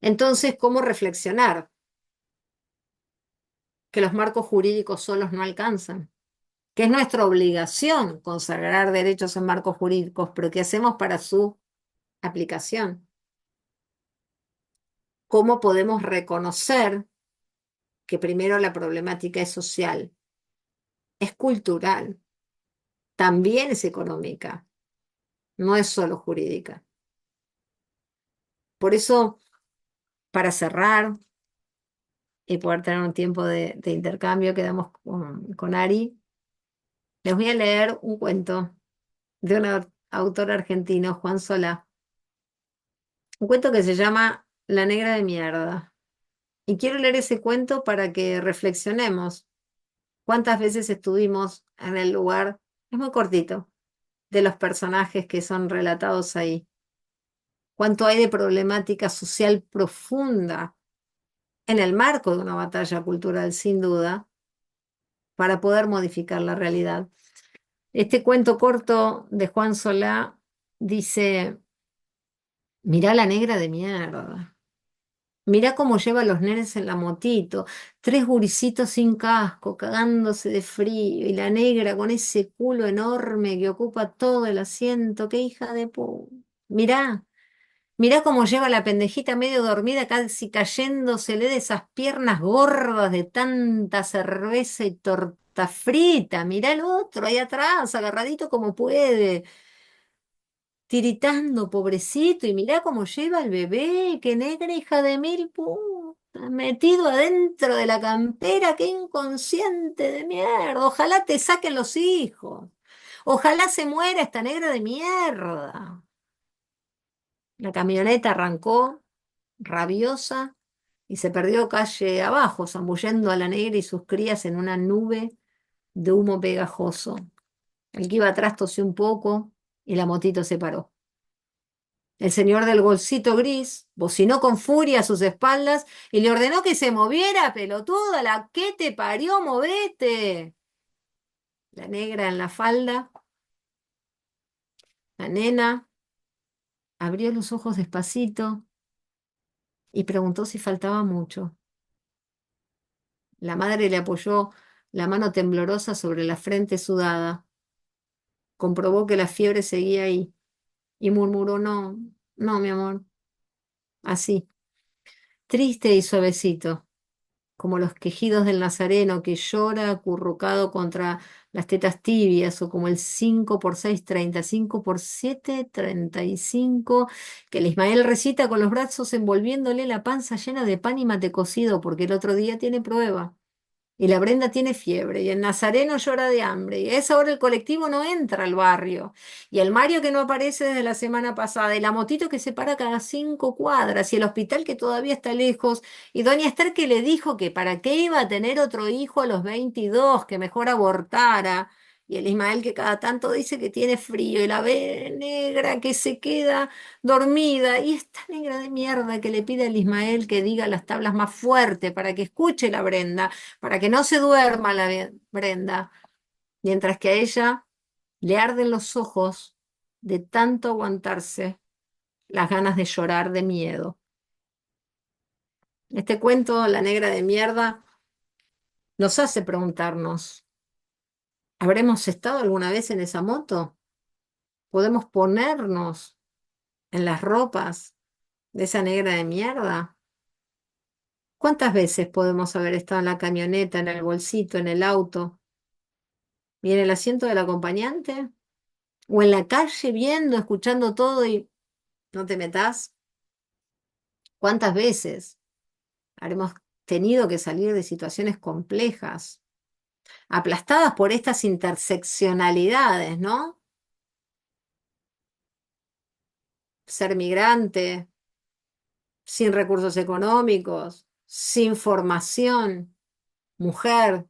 Entonces, ¿cómo reflexionar? Que los marcos jurídicos solos no alcanzan, que es nuestra obligación consagrar derechos en marcos jurídicos, pero ¿qué hacemos para su aplicación? ¿Cómo podemos reconocer que primero la problemática es social, es cultural, también es económica, no es solo jurídica? Por eso, para cerrar y poder tener un tiempo de intercambio, quedamos con Ari, les voy a leer un cuento de un autor argentino, Juan Solá, un cuento que se llama La negra de mierda. Y quiero leer ese cuento para que reflexionemos cuántas veces estuvimos en el lugar, es muy cortito, de los personajes que son relatados ahí. Cuánto hay de problemática social profunda en el marco de una batalla cultural, sin duda, para poder modificar la realidad. Este cuento corto de Juan Solá dice, mirá la negra de mierda. Mirá cómo lleva a los nenes en la motito, tres gurisitos sin casco, cagándose de frío, y la negra con ese culo enorme que ocupa todo el asiento, qué hija de pu. Mirá, mirá cómo lleva a la pendejita medio dormida, casi cayéndosele de esas piernas gordas de tanta cerveza y torta frita. Mirá el otro ahí atrás, agarradito como puede, tiritando, pobrecito, y mirá cómo lleva al bebé, qué negra hija de mil putas, metido adentro de la campera, qué inconsciente de mierda. Ojalá te saquen los hijos. Ojalá se muera esta negra de mierda. La camioneta arrancó, rabiosa, y se perdió calle abajo, zambullendo a la negra y sus crías en una nube de humo pegajoso. El que iba atrás tosió un poco y la motito se paró. El señor del bolsito gris bocinó con furia a sus espaldas y le ordenó que se moviera, pelotuda, la que te parió, movete. La negra en la falda, la nena, abrió los ojos despacito y preguntó si faltaba mucho. La madre le apoyó la mano temblorosa sobre la frente sudada. Comprobó que la fiebre seguía ahí y murmuró, no, no, mi amor, así, triste y suavecito, como los quejidos del nazareno que llora acurrucado contra las tetas tibias, o como el 5 por 6 30, 5 por 7 35, que el Ismael recita con los brazos envolviéndole la panza llena de pan y mate cocido, porque el otro día tiene prueba. Y la Brenda tiene fiebre, y el Nazareno llora de hambre, y a esa hora el colectivo no entra al barrio, y el Mario que no aparece desde la semana pasada, y la motito que se para cada 5 cuadras, y el hospital que todavía está lejos, y doña Esther que le dijo que para qué iba a tener otro hijo a los 22, que mejor abortara, y el Ismael que cada tanto dice que tiene frío, y la negra que se queda dormida, y esta negra de mierda que le pide al Ismael que diga las tablas más fuerte para que escuche la Brenda para que no se duerma la Brenda, mientras que a ella le arden los ojos de tanto aguantarse las ganas de llorar de miedo. Este cuento, La negra de mierda, nos hace preguntarnos, ¿habremos estado alguna vez en esa moto? ¿Podemos ponernos en las ropas de esa negra de mierda? ¿Cuántas veces podemos haber estado en la camioneta, en el bolsito, en el auto y en el asiento del acompañante? ¿O en la calle viendo, escuchando todo y no te metas? ¿Cuántas veces habremos tenido que salir de situaciones complejas, aplastadas por estas interseccionalidades, ¿no? Ser migrante, sin recursos económicos, sin formación, mujer.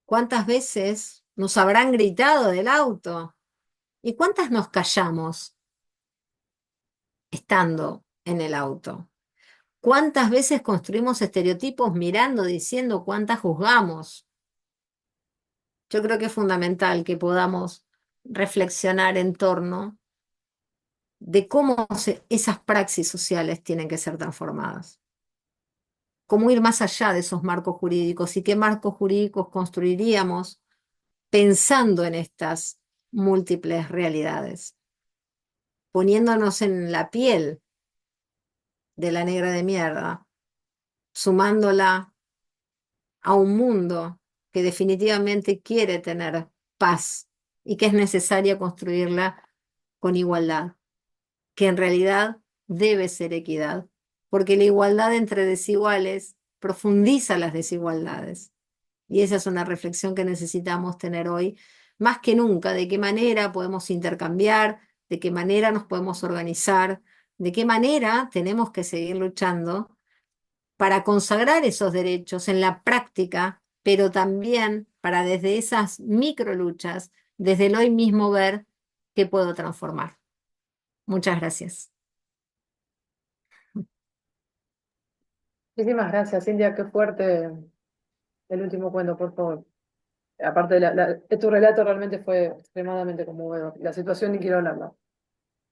¿Cuántas veces nos habrán gritado del auto? ¿Y cuántas nos callamos estando en el auto? ¿Cuántas veces construimos estereotipos mirando, diciendo cuántas juzgamos? Yo creo que es fundamental que podamos reflexionar en torno de cómo esas praxis sociales tienen que ser transformadas. Cómo ir más allá de esos marcos jurídicos y qué marcos jurídicos construiríamos pensando en estas múltiples realidades, poniéndonos en la piel de la negra de mierda, sumándola a un mundo que definitivamente quiere tener paz y que es necesaria construirla con igualdad, que en realidad debe ser equidad, porque la igualdad entre desiguales profundiza las desigualdades. Y esa es una reflexión que necesitamos tener hoy, más que nunca, de qué manera podemos intercambiar, de qué manera nos podemos organizar, de qué manera tenemos que seguir luchando para consagrar esos derechos en la práctica, pero también para desde esas micro luchas, desde el hoy mismo ver qué puedo transformar. Muchas gracias. Muchísimas gracias, Cintia, qué fuerte el último cuento, por favor. Aparte, tu relato realmente fue extremadamente conmovedor. La situación ni quiero hablarla.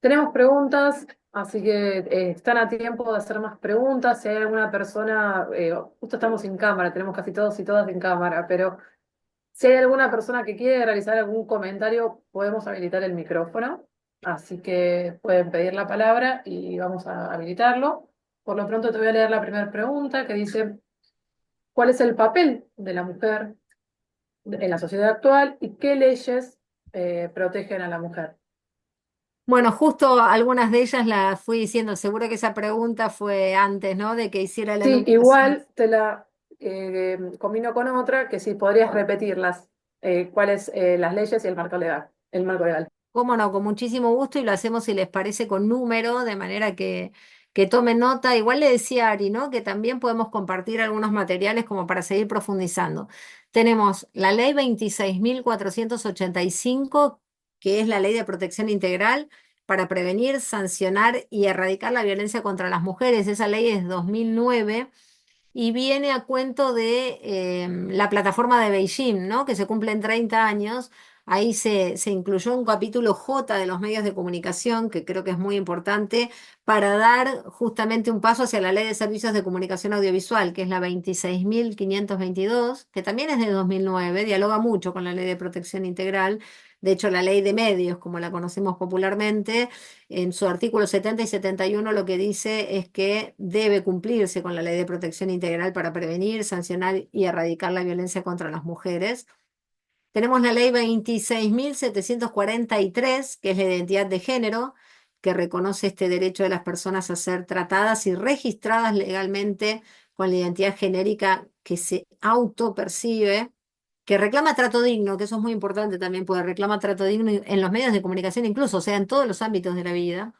Tenemos preguntas, así que están a tiempo de hacer más preguntas. Si hay alguna persona, justo estamos sin cámara, tenemos casi todos y todas sin cámara, pero si hay alguna persona que quiere realizar algún comentario, podemos habilitar el micrófono. Así que pueden pedir la palabra y vamos a habilitarlo. Por lo pronto te voy a leer la primera pregunta que dice, ¿cuál es el papel de la mujer en la sociedad actual y qué leyes protegen a la mujer? Bueno, justo algunas de ellas las fui diciendo, seguro que esa pregunta fue antes, ¿no? De que hiciera la Sí, enumeración. igual te la combino con otra, que si podrías repetirlas, cuáles las leyes y el marco legal, el marco legal. Cómo no, con muchísimo gusto y lo hacemos si les parece con número, de manera que tomen nota. Igual le decía a Ari, ¿no? Que también podemos compartir algunos materiales como para seguir profundizando. Tenemos la ley 26.485, que es la ley de protección integral para prevenir, sancionar y erradicar la violencia contra las mujeres. Esa ley es 2009 y viene a cuento de la plataforma de Beijing, ¿no? Que se cumplen 30 años. Ahí se incluyó un capítulo J de los medios de comunicación, que creo que es muy importante, para dar justamente un paso hacia la ley de servicios de comunicación audiovisual, que es la 26.522, que también es de 2009, dialoga mucho con la ley de protección integral. De hecho, la ley de medios, como la conocemos popularmente, en su artículo 70 y 71 lo que dice es que debe cumplirse con la ley de protección integral para prevenir, sancionar y erradicar la violencia contra las mujeres. Tenemos la ley 26.743, que es la identidad de género, que reconoce este derecho de las personas a ser tratadas y registradas legalmente con la identidad genérica que se autopercibe, que reclama trato digno, que eso es muy importante también, porque reclama trato digno en los medios de comunicación incluso, o sea, en todos los ámbitos de la vida.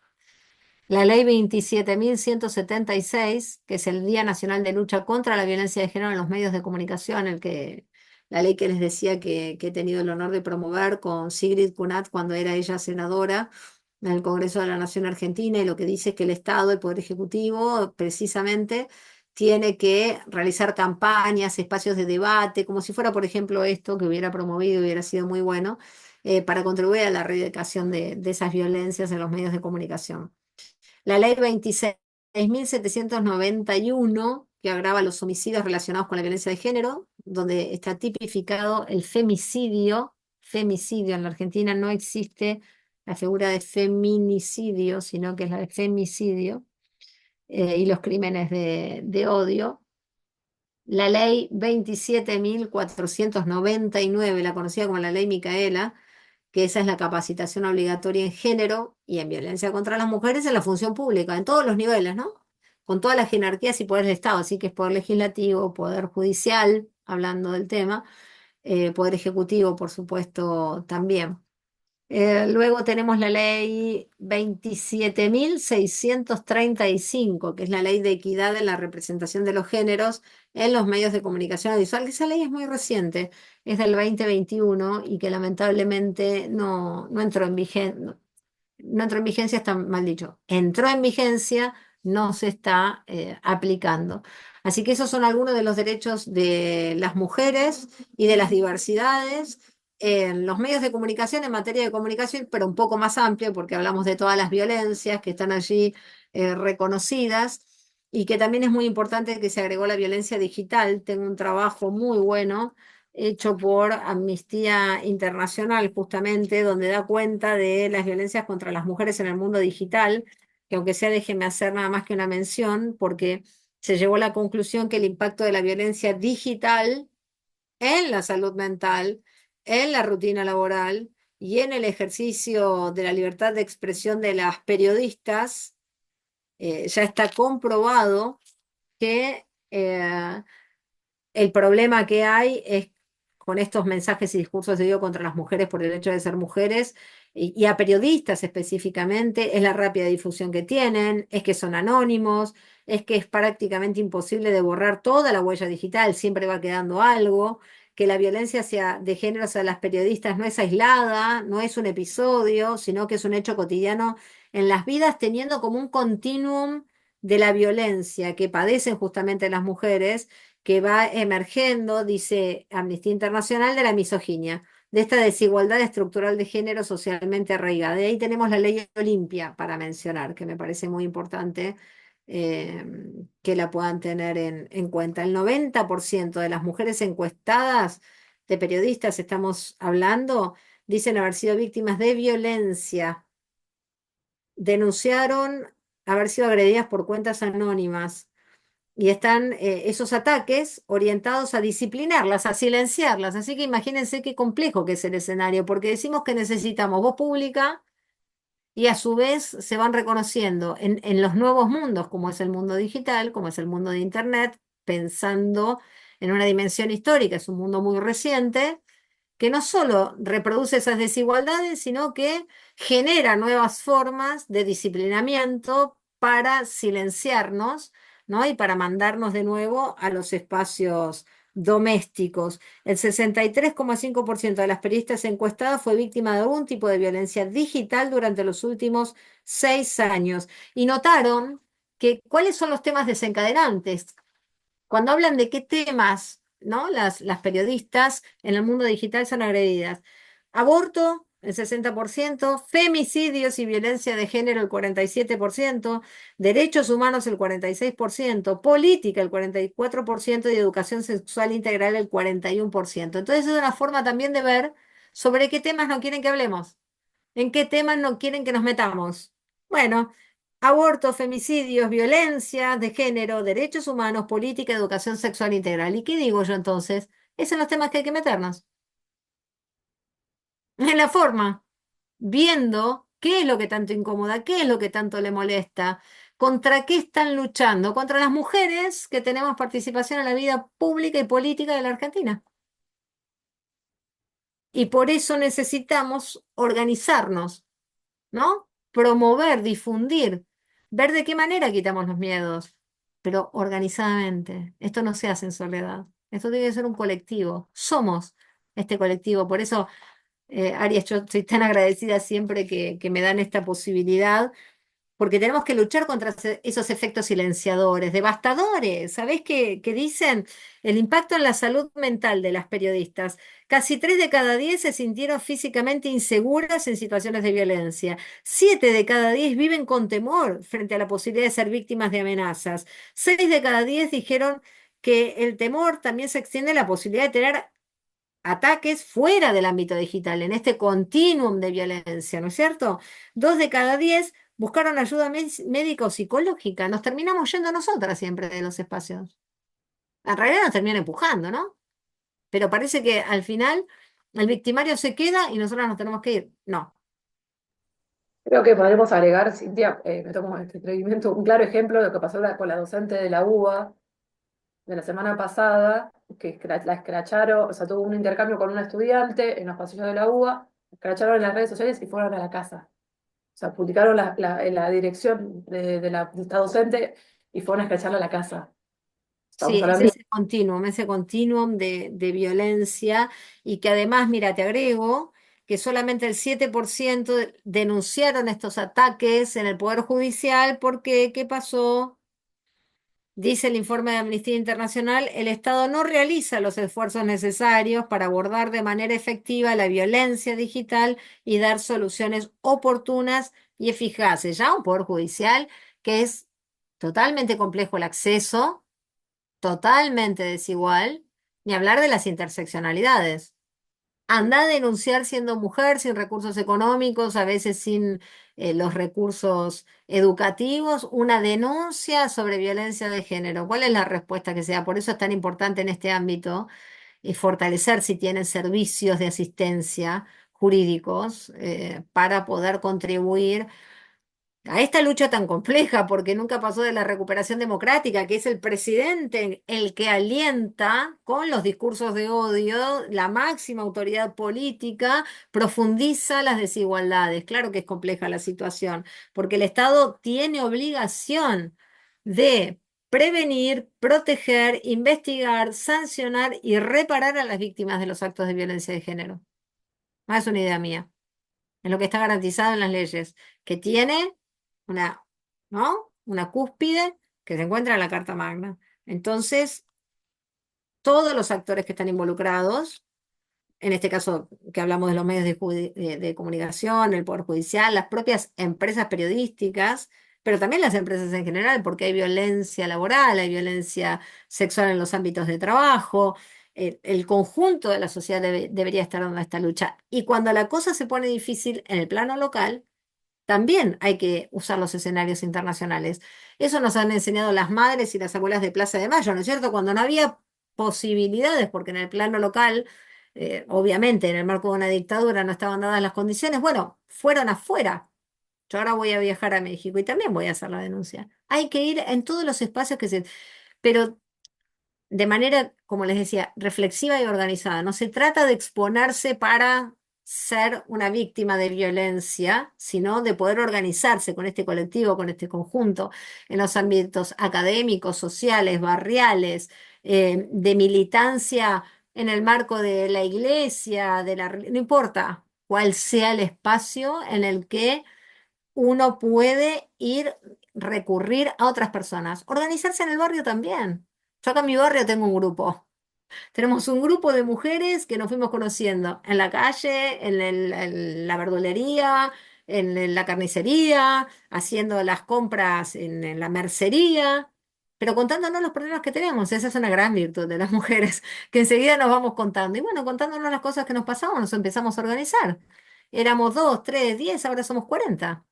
La ley 27.176, que es el Día Nacional de Lucha contra la Violencia de Género en los medios de comunicación, la ley que les decía que he tenido el honor de promover con Sigrid Kunat cuando era ella senadora en el Congreso de la Nación Argentina, y lo que dice es que el Estado, el Poder Ejecutivo, precisamente tiene que realizar campañas, espacios de debate, como si fuera, por ejemplo, esto que hubiera promovido, hubiera sido muy bueno, para contribuir a la erradicación de esas violencias en los medios de comunicación. La ley 26.791, que agrava los homicidios relacionados con la violencia de género, donde está tipificado el femicidio. Femicidio en la Argentina no existe la figura de feminicidio, sino que es la de femicidio, y los crímenes de odio. La ley 27.499, la conocida como la ley Micaela, que esa es la capacitación obligatoria en género y en violencia contra las mujeres en la función pública, en todos los niveles, ¿no? Con todas las jerarquías y poderes del Estado, así que es poder legislativo, poder judicial, hablando del tema, poder ejecutivo, por supuesto, también. Luego tenemos la ley 27.635, que es la ley de equidad en la representación de los géneros en los medios de comunicación audiovisual. Esa ley es muy reciente, es del 2021 y que lamentablemente no entró en vigencia, no entró en vigencia, está mal dicho, entró en vigencia, no se está aplicando. Así que esos son algunos de los derechos de las mujeres y de las diversidades en los medios de comunicación, en materia de comunicación, pero un poco más amplio, porque hablamos de todas las violencias que están allí reconocidas. Y que también es muy importante que se agregó la violencia digital. Tengo un trabajo muy bueno hecho por Amnistía Internacional, justamente, donde da cuenta de las violencias contra las mujeres en el mundo digital, que aunque sea déjeme hacer nada más que una mención, porque se llegó a la conclusión que el impacto de la violencia digital en la salud mental, en la rutina laboral y en el ejercicio de la libertad de expresión de las periodistas, ya está comprobado que el problema que hay es con estos mensajes y discursos de odio contra las mujeres por el hecho de ser mujeres y a periodistas específicamente, es la rápida difusión que tienen, es que son anónimos, es que es prácticamente imposible de borrar toda la huella digital, siempre va quedando algo, que la violencia de género hacia las periodistas no es aislada, no es un episodio, sino que es un hecho cotidiano en las vidas, teniendo como un continuum de la violencia que padecen justamente las mujeres que va emergiendo, dice Amnistía Internacional, de la misoginia, de esta desigualdad estructural de género socialmente arraigada. De ahí tenemos la ley Olimpia para mencionar, que me parece muy importante eh, que la puedan tener en cuenta. El 90% de las mujeres encuestadas, de periodistas estamos hablando, dicen haber sido víctimas de violencia, denunciaron haber sido agredidas por cuentas anónimas y están esos ataques orientados a disciplinarlas, a silenciarlas. Así que imagínense qué complejo que es el escenario, porque decimos que necesitamos voz pública y a su vez se van reconociendo en los nuevos mundos, como es el mundo digital, como es el mundo de Internet, pensando en una dimensión histórica, es un mundo muy reciente que no solo reproduce esas desigualdades, sino que genera nuevas formas de disciplinamiento para silenciarnos, ¿no? Y para mandarnos de nuevo a los espacios domésticos. El 63,5% de las periodistas encuestadas fue víctima de algún tipo de violencia digital durante los últimos 6 años. Y notaron que cuáles son los temas desencadenantes cuando hablan de qué temas, ¿no? Las periodistas en el mundo digital son agredidas. Aborto, el 60%, femicidios y violencia de género, el 47%, derechos humanos, el 46%, política, el 44% y educación sexual integral, el 41%. Entonces es una forma también de ver sobre qué temas no quieren que hablemos. ¿En qué temas no quieren que nos metamos? Bueno, aborto, femicidios, violencia de género, derechos humanos, política, educación sexual integral. ¿Y qué digo yo entonces? Esos son los temas que hay que meternos. En la forma, viendo qué es lo que tanto incomoda, qué es lo que tanto le molesta, contra qué están luchando, contra las mujeres que tenemos participación en la vida pública y política de la Argentina. Y por eso necesitamos organizarnos, ¿no? Promover, difundir, ver de qué manera quitamos los miedos, pero organizadamente. Esto no se hace en soledad. Esto tiene que ser un colectivo. Somos este colectivo. Por eso, Arias, yo estoy tan agradecida siempre que me dan esta posibilidad porque tenemos que luchar contra esos efectos silenciadores, devastadores. ¿Sabés qué dicen? El impacto en la salud mental de las periodistas. Casi 3 de cada 10 se sintieron físicamente inseguras en situaciones de violencia. 7 de cada 10 viven con temor frente a la posibilidad de ser víctimas de amenazas. 6 de cada 10 dijeron que el temor también se extiende a la posibilidad de tener ataques fuera del ámbito digital, en este continuum de violencia, ¿no es cierto? 2 de cada 10 buscaron ayuda médica o psicológica. Nos terminamos yendo nosotras siempre de los espacios. En realidad nos terminan empujando, ¿no? Pero parece que al final el victimario se queda y nosotros nos tenemos que ir. No. Creo que podemos agregar, Cintia, me tomo este atrevimiento, un claro ejemplo de lo que pasó con la docente de la UBA de la semana pasada, que la escracharon, o sea, tuvo un intercambio con una estudiante en los pasillos de la UBA, escracharon en las redes sociales y fueron a la casa. O sea, publicaron en la dirección de esta docente y fueron a escracharla a la casa. Estamos Sí, es hablando. ese continuum de violencia y que además, mira, te agrego que solamente el 7% denunciaron estos ataques en el Poder Judicial porque, ¿qué pasó? Dice el informe de Amnistía Internacional, el Estado no realiza los esfuerzos necesarios para abordar de manera efectiva la violencia digital y dar soluciones oportunas y eficaces. Ya un Poder Judicial que es totalmente complejo el acceso, totalmente desigual, ni hablar de las interseccionalidades. Anda a denunciar siendo mujer, sin recursos económicos, a veces sin los recursos educativos, una denuncia sobre violencia de género. ¿Cuál es la respuesta que se da? Por eso es tan importante en este ámbito fortalecer si tienen servicios de asistencia jurídicos para poder contribuir a esta lucha tan compleja, porque nunca pasó de la recuperación democrática, que es el presidente el que alienta con los discursos de odio, la máxima autoridad política, profundiza las desigualdades. Claro que es compleja la situación, porque el Estado tiene obligación de prevenir, proteger, investigar, sancionar y reparar a las víctimas de los actos de violencia de género. No es una idea mía, es lo que está garantizado en las leyes, que tiene una, ¿no? Una cúspide que se encuentra en la Carta Magna. Entonces, todos los actores que están involucrados, en este caso que hablamos de los medios de comunicación, el Poder Judicial, las propias empresas periodísticas, pero también las empresas en general, porque hay violencia laboral, hay violencia sexual en los ámbitos de trabajo. El conjunto de la sociedad debería estar dando esta lucha. Y cuando la cosa se pone difícil en el plano local, también hay que usar los escenarios internacionales. Eso nos han enseñado las madres y las abuelas de Plaza de Mayo, ¿no es cierto? Cuando no había posibilidades, porque en el plano local, obviamente en el marco de una dictadura no estaban dadas las condiciones, bueno, fueron afuera. Yo ahora voy a viajar a México y también voy a hacer la denuncia. Hay que ir en todos los espacios que se... Pero de manera, como les decía, reflexiva y organizada. No se trata de exponerse para ser una víctima de violencia, sino de poder organizarse con este colectivo, con este conjunto, en los ámbitos académicos, sociales, barriales, de militancia en el marco de la iglesia, no importa cuál sea el espacio en el que uno puede ir, recurrir a otras personas. Organizarse en el barrio también. Yo acá en mi barrio tengo un grupo. Tenemos un grupo de mujeres que nos fuimos conociendo en la calle, en la verdulería, la carnicería, haciendo las compras en la mercería, pero contándonos los problemas que tenemos. Esa es una gran virtud de las mujeres, que enseguida nos vamos contando. Y bueno, contándonos las cosas que nos pasaban, nos empezamos a organizar. Éramos 2, 3, 10, ahora somos 40.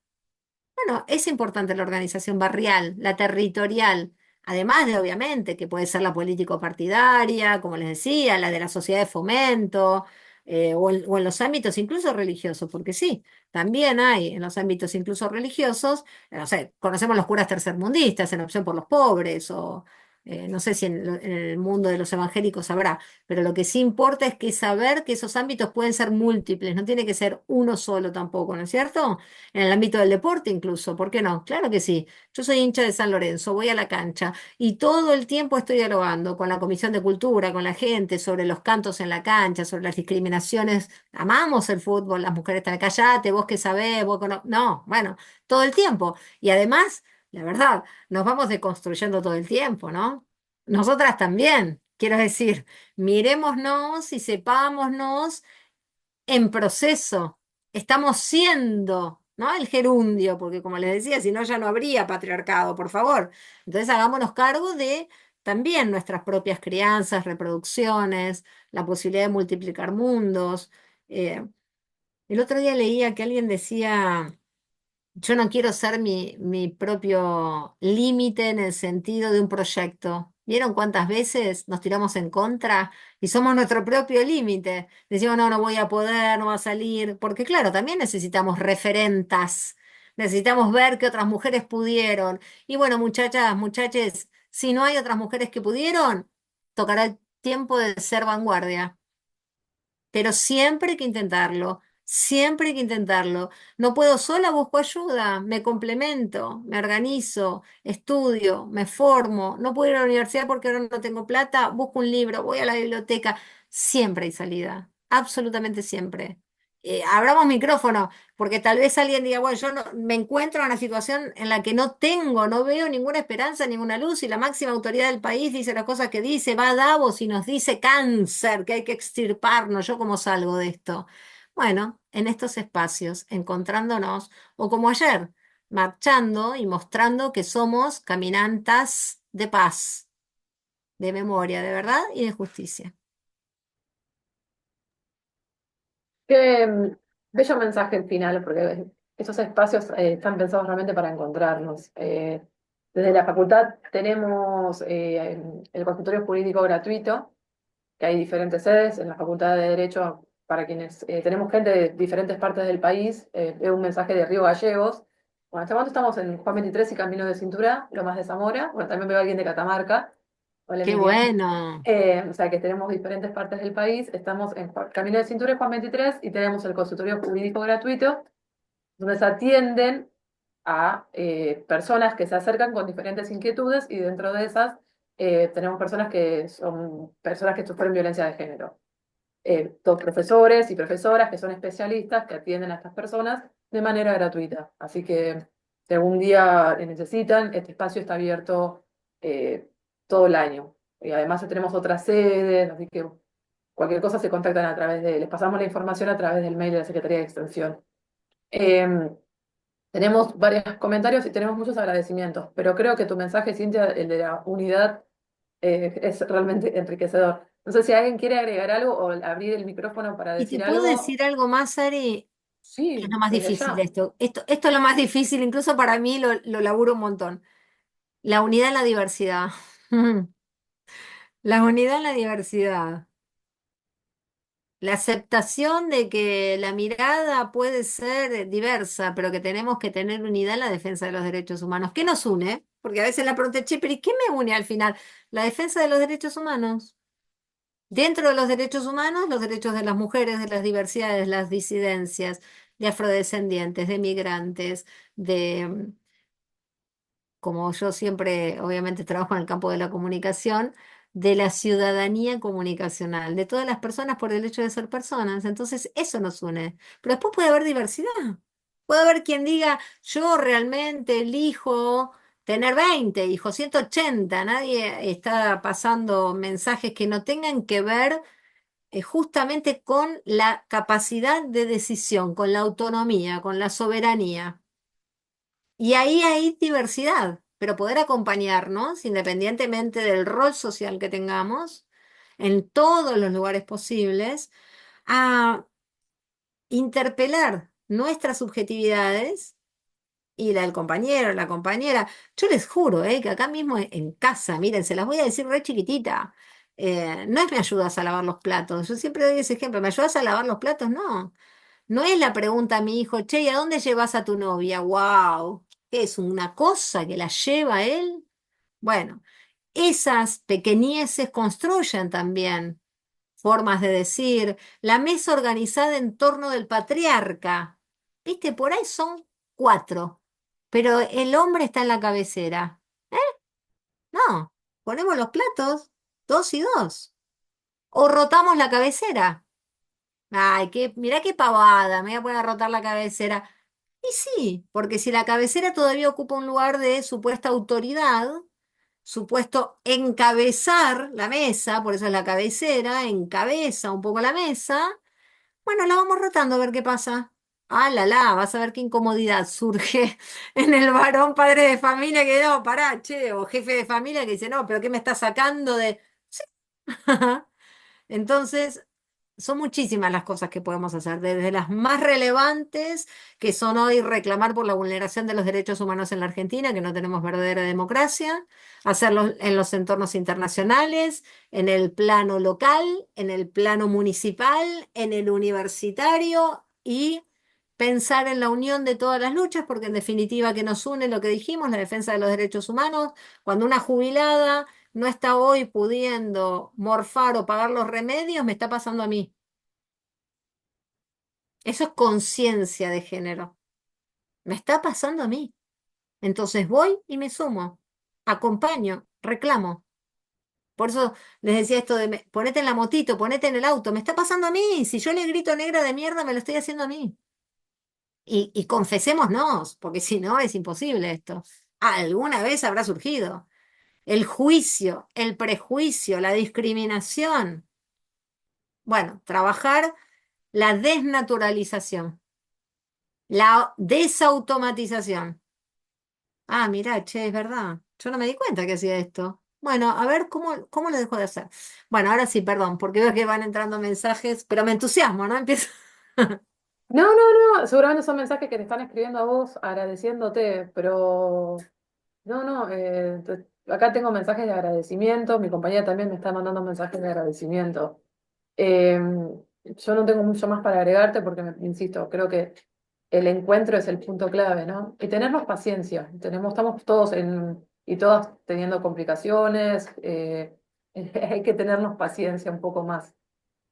Bueno, es importante la organización barrial, la territorial, además de, obviamente, que puede ser la político-partidaria, como les decía, la de la sociedad de fomento, o en los ámbitos incluso religiosos, porque sí, también hay en los ámbitos incluso religiosos, no sé, conocemos los curas tercermundistas en Opción por los Pobres, o no sé si en el mundo de los evangélicos habrá, pero lo que sí importa es que saber que esos ámbitos pueden ser múltiples, no tiene que ser uno solo tampoco, ¿no es cierto? En el ámbito del deporte incluso, ¿por qué no? Claro que sí. Yo soy hincha de San Lorenzo, voy a la cancha y todo el tiempo estoy dialogando con la Comisión de Cultura, con la gente sobre los cantos en la cancha, sobre las discriminaciones. Amamos el fútbol, las mujeres están callate, vos qué sabés, vos no, bueno, todo el tiempo. Y además, la verdad, nos vamos deconstruyendo todo el tiempo, ¿no? Nosotras también. Quiero decir, mirémonos y sepámonos en proceso. Estamos siendo, ¿no? El gerundio, porque como les decía, si no ya no habría patriarcado, por favor. Entonces hagámonos cargo de también nuestras propias crianzas, reproducciones, la posibilidad de multiplicar mundos. Eh, el otro día leía que alguien decía yo no quiero ser mi propio límite en el sentido de un proyecto. ¿Vieron cuántas veces nos tiramos en contra y somos nuestro propio límite? Decimos, no, no voy a poder, no va a salir, porque claro, también necesitamos referentas, necesitamos ver que otras mujeres pudieron. Y bueno, muchachas, muchaches, si no hay otras mujeres que pudieron, tocará el tiempo de ser vanguardia, pero siempre hay que intentarlo, Siempre hay que intentarlo. No puedo sola, busco ayuda, me complemento, me organizo, estudio, me formo. No puedo ir a la universidad porque ahora no tengo plata, busco un libro, voy a la biblioteca. Siempre hay salida, absolutamente siempre. Abramos micrófono, porque tal vez alguien diga, bueno, yo me encuentro en una situación en la que no veo ninguna esperanza, ninguna luz, y la máxima autoridad del país dice las cosas que dice, va a Davos y nos dice cáncer, que hay que extirparnos. ¿Yo cómo salgo de esto? Bueno, en estos espacios, encontrándonos, o como ayer, marchando y mostrando que somos caminantas de paz, de memoria, de verdad y de justicia. Qué bello mensaje el final, porque esos espacios están pensados realmente para encontrarnos. Desde la facultad tenemos el consultorio jurídico gratuito, que hay diferentes sedes en la Facultad de Derecho para quienes tenemos gente de diferentes partes del país. Es un mensaje de Río Gallegos. Bueno, en este momento estamos en Juan 23 y Camino de Cintura, Lomas de Zamora. Bueno, también veo a alguien de Catamarca. Hola, Qué Emilia. bueno. O sea que tenemos diferentes partes del país. Estamos en Camino de Cintura y Juan 23 y tenemos el consultorio jurídico gratuito, donde se atienden a personas que se acercan con diferentes inquietudes y dentro de esas tenemos personas que son personas que sufren violencia de género. Dos profesores y profesoras que son especialistas que atienden a estas personas de manera gratuita. Así que si algún día necesitan, este espacio está abierto eh, todo el año. Y además tenemos otras sedes, así que cualquier cosa se contactan a través les pasamos la información a través del mail de la Secretaría de Extensión. Eh, Tenemos varios comentarios y tenemos muchos agradecimientos, pero creo que tu mensaje, Cintia, el de la unidad, es realmente enriquecedor. No sé si alguien quiere agregar algo o abrir el micrófono para Y te decir puedo algo. decir algo más, Ari, que es Sí, lo más desde difícil ya. esto es lo más difícil, incluso para mí lo laburo un montón. La unidad en la diversidad. La unidad en la diversidad. La aceptación de que la mirada puede ser diversa, pero que tenemos que tener unidad en la defensa de los derechos humanos. ¿Qué nos une? Porque a veces la pregunta es, che, pero ¿y qué me une al final? La defensa de los derechos humanos. Dentro de los derechos humanos, los derechos de las mujeres, de las diversidades, las disidencias, de afrodescendientes, de migrantes, de como yo siempre, obviamente, trabajo en el campo de la comunicación, de la ciudadanía comunicacional, de todas las personas por el hecho de ser personas. Entonces, eso nos une. Pero después puede haber diversidad. Puede haber quien diga, yo realmente elijo tener 20 hijos, 180. Nadie está pasando mensajes que no tengan que ver justamente con la capacidad de decisión, con la autonomía, con la soberanía. Y ahí hay diversidad, pero poder acompañarnos, independientemente del rol social que tengamos, en todos los lugares posibles, a interpelar nuestras subjetividades y la del compañero, la compañera. Yo les juro, que acá mismo en casa, miren, se las voy a decir re chiquitita. No es me ayudas a lavar los platos. Yo siempre doy ese ejemplo. ¿Me ayudas a lavar los platos? No. No es la pregunta a mi hijo, che, ¿y a dónde llevas a tu novia? ¡Wow! ¿Qué es una cosa que la lleva él? Bueno, esas pequeñeces construyen también formas de decir, la mesa organizada en torno del patriarca. ¿Viste? Por ahí son cuatro, pero el hombre está en la cabecera. No, ponemos los platos, dos y dos. O rotamos la cabecera. Ay, mirá qué pavada, me voy a poner a rotar la cabecera. Y sí, porque si la cabecera todavía ocupa un lugar de supuesta autoridad, supuesto encabezar la mesa, por eso es la cabecera, encabeza un poco la mesa, bueno, la vamos rotando a ver qué pasa. Ah, vas a ver qué incomodidad surge en el varón padre de familia que no, pará, che, o jefe de familia que dice, no, pero ¿qué me está sacando de...? Sí. Entonces, son muchísimas las cosas que podemos hacer, desde las más relevantes, que son hoy reclamar por la vulneración de los derechos humanos en la Argentina, que no tenemos verdadera democracia, hacerlo en los entornos internacionales, en el plano local, en el plano municipal, en el universitario y pensar en la unión de todas las luchas, porque en definitiva que nos une lo que dijimos, la defensa de los derechos humanos, cuando una jubilada no está hoy pudiendo morfar o pagar los remedios, me está pasando a mí. Eso es conciencia de género. Me está pasando a mí. Entonces voy y me sumo, acompaño, reclamo. Por eso les decía esto de ponete en la motito, ponete en el auto. Me está pasando a mí. Si yo le grito negra de mierda, me lo estoy haciendo a mí. Y confesémonos, porque si no es imposible esto. Alguna vez habrá surgido. El juicio, el prejuicio, la discriminación. Bueno, trabajar la desnaturalización, la desautomatización. Ah, mirá, che, es verdad. Yo no me di cuenta que hacía esto. Bueno, a ver cómo lo dejo de hacer. Bueno, ahora sí, perdón, porque veo que van entrando mensajes, pero me entusiasmo, ¿no? Empiezo. No, no, no, seguramente son mensajes que te están escribiendo a vos agradeciéndote, pero no, no, acá tengo mensajes de agradecimiento, mi compañera también me está mandando mensajes de agradecimiento. Eh, yo no tengo mucho más para agregarte porque, insisto, creo que el encuentro es el punto clave, ¿no? Y tenernos paciencia, estamos todos y todas teniendo complicaciones, hay que tenernos paciencia un poco más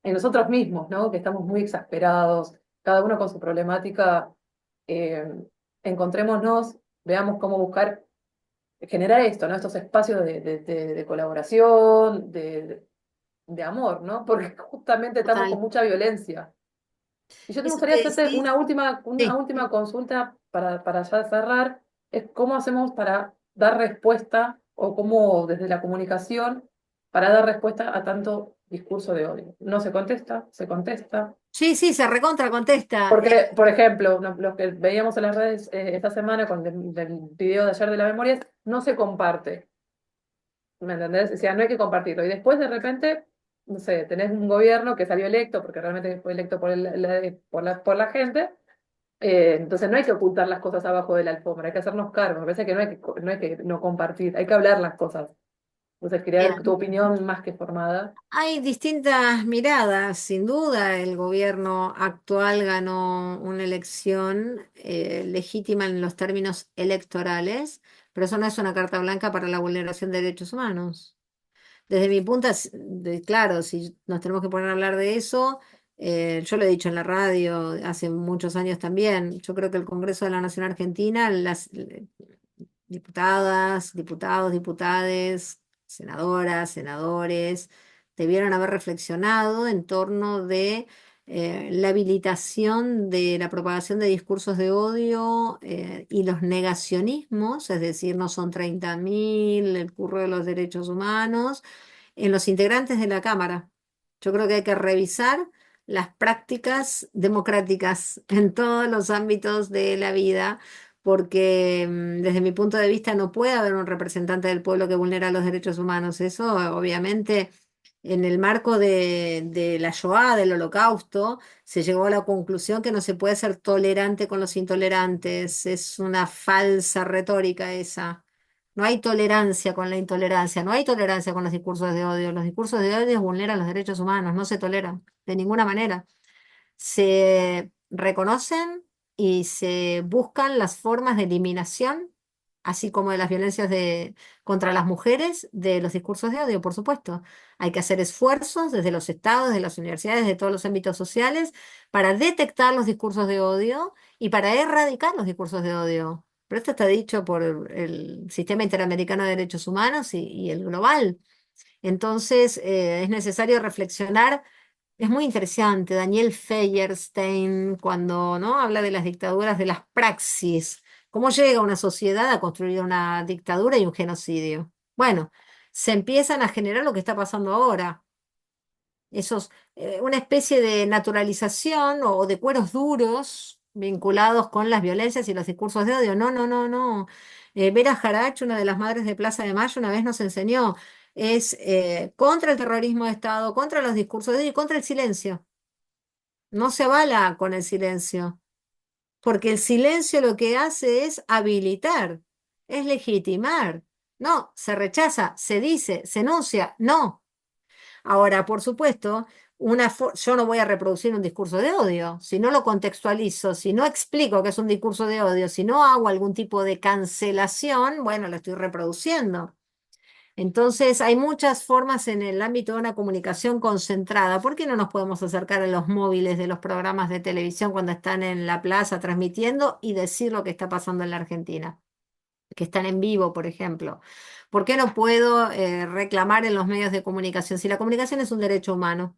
en nosotros mismos, ¿no? Que estamos muy exasperados, cada uno con su problemática, eh, encontrémonos, veamos cómo buscar, generar esto, ¿no? Estos espacios de colaboración, de amor, ¿no? Porque justamente estamos con Total. mucha violencia. Y yo te Eso gustaría que hacerte decís, una sí. última consulta para ya cerrar, es cómo hacemos para dar respuesta o cómo desde la comunicación para dar respuesta a tanto discurso de odio. No se contesta, se contesta. Sí, sí, se recontra contesta. Porque, por ejemplo, los que veíamos en las redes esta semana con del video de ayer de la memoria, no se comparte. ¿Me entendés? O sea, no hay que compartirlo. Y después de repente, no sé, tenés un gobierno que salió electo, porque realmente fue electo por la gente, entonces no hay que ocultar las cosas abajo de la alfombra, hay que hacernos cargo. Me parece que no hay que no compartir, hay que hablar las cosas. Entonces quería Mira, tu opinión más que formada. hay distintas miradas, sin duda. El gobierno actual ganó una elección legítima en los términos electorales, pero eso no es una carta blanca para la vulneración de derechos humanos. Desde mi punto, claro, si nos tenemos que poner a hablar de eso, yo lo he dicho en la radio hace muchos años también. Yo creo que el Congreso de la Nación Argentina, las diputadas, diputados, diputades, senadoras, senadores, debieron haber reflexionado en torno de la habilitación de la propagación de discursos de odio y los negacionismos, es decir, no son 30.000, el curro de los derechos humanos, en los integrantes de la Cámara. Yo creo que hay que revisar las prácticas democráticas en todos los ámbitos de la vida porque desde mi punto de vista no puede haber un representante del pueblo que vulnera los derechos humanos. Eso, obviamente, en el marco de la Shoah, del Holocausto, se llegó a la conclusión que no se puede ser tolerante con los intolerantes. Es una falsa retórica esa. No hay tolerancia con la intolerancia, no hay tolerancia con los discursos de odio. Los discursos de odio vulneran los derechos humanos, no se toleran de ninguna manera. Se reconocen y se buscan las formas de eliminación, así como de las violencias contra las mujeres, de los discursos de odio, por supuesto. Hay que hacer esfuerzos desde los estados, de las universidades, de todos los ámbitos sociales, para detectar los discursos de odio y para erradicar los discursos de odio. Pero esto está dicho por el Sistema Interamericano de Derechos Humanos y el global. Entonces, es necesario reflexionar. Es muy interesante, Daniel Feuerstein, cuando ¿no? habla de las dictaduras, de las praxis, cómo llega una sociedad a construir una dictadura y un genocidio. Bueno, se empiezan a generar lo que está pasando ahora, una especie de naturalización o de cueros duros vinculados con las violencias y los discursos de odio. No, no, no, no. Vera Jarach, una de las madres de Plaza de Mayo, una vez nos enseñó, es contra el terrorismo de Estado, contra los discursos de odio y contra el silencio. No se avala con el silencio, porque el silencio lo que hace es habilitar, es legitimar. No, se rechaza, se dice, se enuncia, no. Ahora, por supuesto, yo no voy a reproducir un discurso de odio. Si no lo contextualizo, si no explico que es un discurso de odio, si no hago algún tipo de cancelación, bueno, lo estoy reproduciendo. Entonces, hay muchas formas en el ámbito de una comunicación concentrada. ¿Por qué no nos podemos acercar a los móviles de los programas de televisión cuando están en la plaza transmitiendo y decir lo que está pasando en la Argentina? Que están en vivo, por ejemplo. ¿Por qué no puedo reclamar en los medios de comunicación? Si la comunicación es un derecho humano,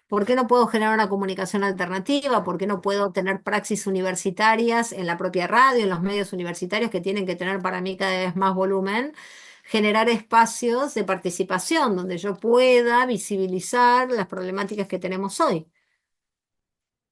¿por qué no puedo generar una comunicación alternativa? ¿Por qué no puedo tener praxis universitarias en la propia radio, en los medios universitarios que tienen que tener para mí cada vez más volumen? Generar espacios de participación donde yo pueda visibilizar las problemáticas que tenemos hoy.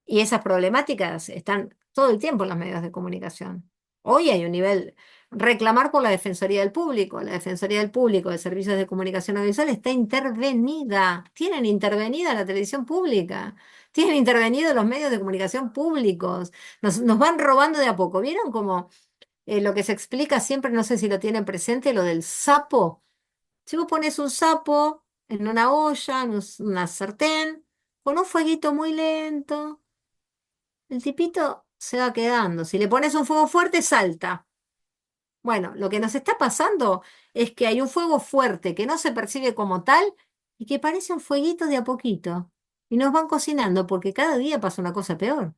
Y esas problemáticas están todo el tiempo en los medios de comunicación. Hoy hay un nivel, reclamar por la Defensoría del Público. La Defensoría del Público de Servicios de Comunicación Audiovisual está intervenida. Tienen intervenida la televisión pública. Tienen intervenido los medios de comunicación públicos. Nos van robando de a poco. ¿Vieron como lo que se explica siempre, no sé si lo tienen presente, lo del sapo? Si vos pones un sapo en una olla, en una sartén, con un fueguito muy lento, el tipito se va quedando. Si le pones un fuego fuerte, salta. Bueno, lo que nos está pasando es que hay un fuego fuerte que no se percibe como tal y que parece un fueguito de a poquito. Y nos van cocinando porque cada día pasa una cosa peor.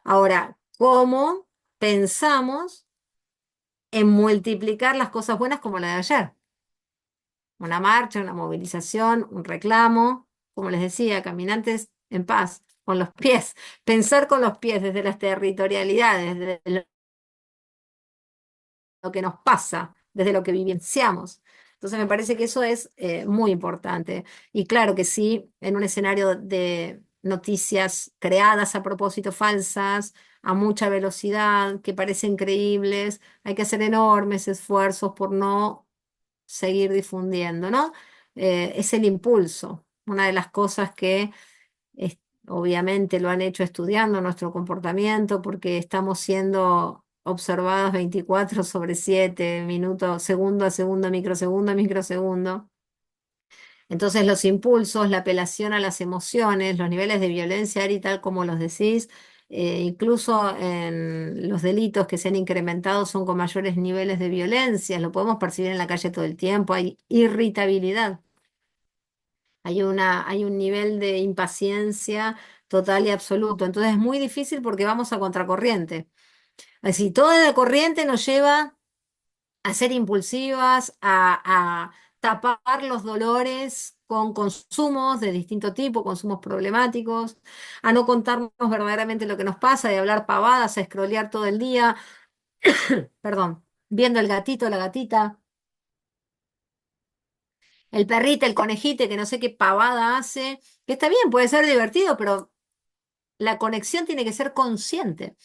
Ahora, ¿cómo pensamos en multiplicar las cosas buenas como la de ayer? Una marcha, una movilización, un reclamo, como les decía, caminantes en paz, con los pies, pensar con los pies desde las territorialidades, desde lo que nos pasa, desde lo que vivenciamos. Entonces me parece que eso es muy importante. Y claro que sí, en un escenario de noticias creadas a propósito falsas, a mucha velocidad, que parecen creíbles, hay que hacer enormes esfuerzos por no seguir difundiendo, ¿no? Es el impulso, una de las cosas que es- obviamente lo han hecho estudiando nuestro comportamiento porque estamos siendo observados 24/7, minuto, segundo a segundo, microsegundo a microsegundo. Entonces los impulsos, la apelación a las emociones, los niveles de violencia, Ari, tal como los decís, incluso en los delitos que se han incrementado son con mayores niveles de violencia, lo podemos percibir en la calle todo el tiempo, hay irritabilidad. Hay un nivel de impaciencia total y absoluto. Entonces es muy difícil porque vamos a contracorriente. Así, toda la corriente nos lleva a ser impulsivas, a tapar los dolores con consumos de distinto tipo, consumos problemáticos, a no contarnos verdaderamente lo que nos pasa, y hablar pavadas, a scrollear todo el día, perdón, viendo el gatito, la gatita, el perrito, el conejite, que no sé qué pavada hace, que está bien, puede ser divertido, pero la conexión tiene que ser consciente.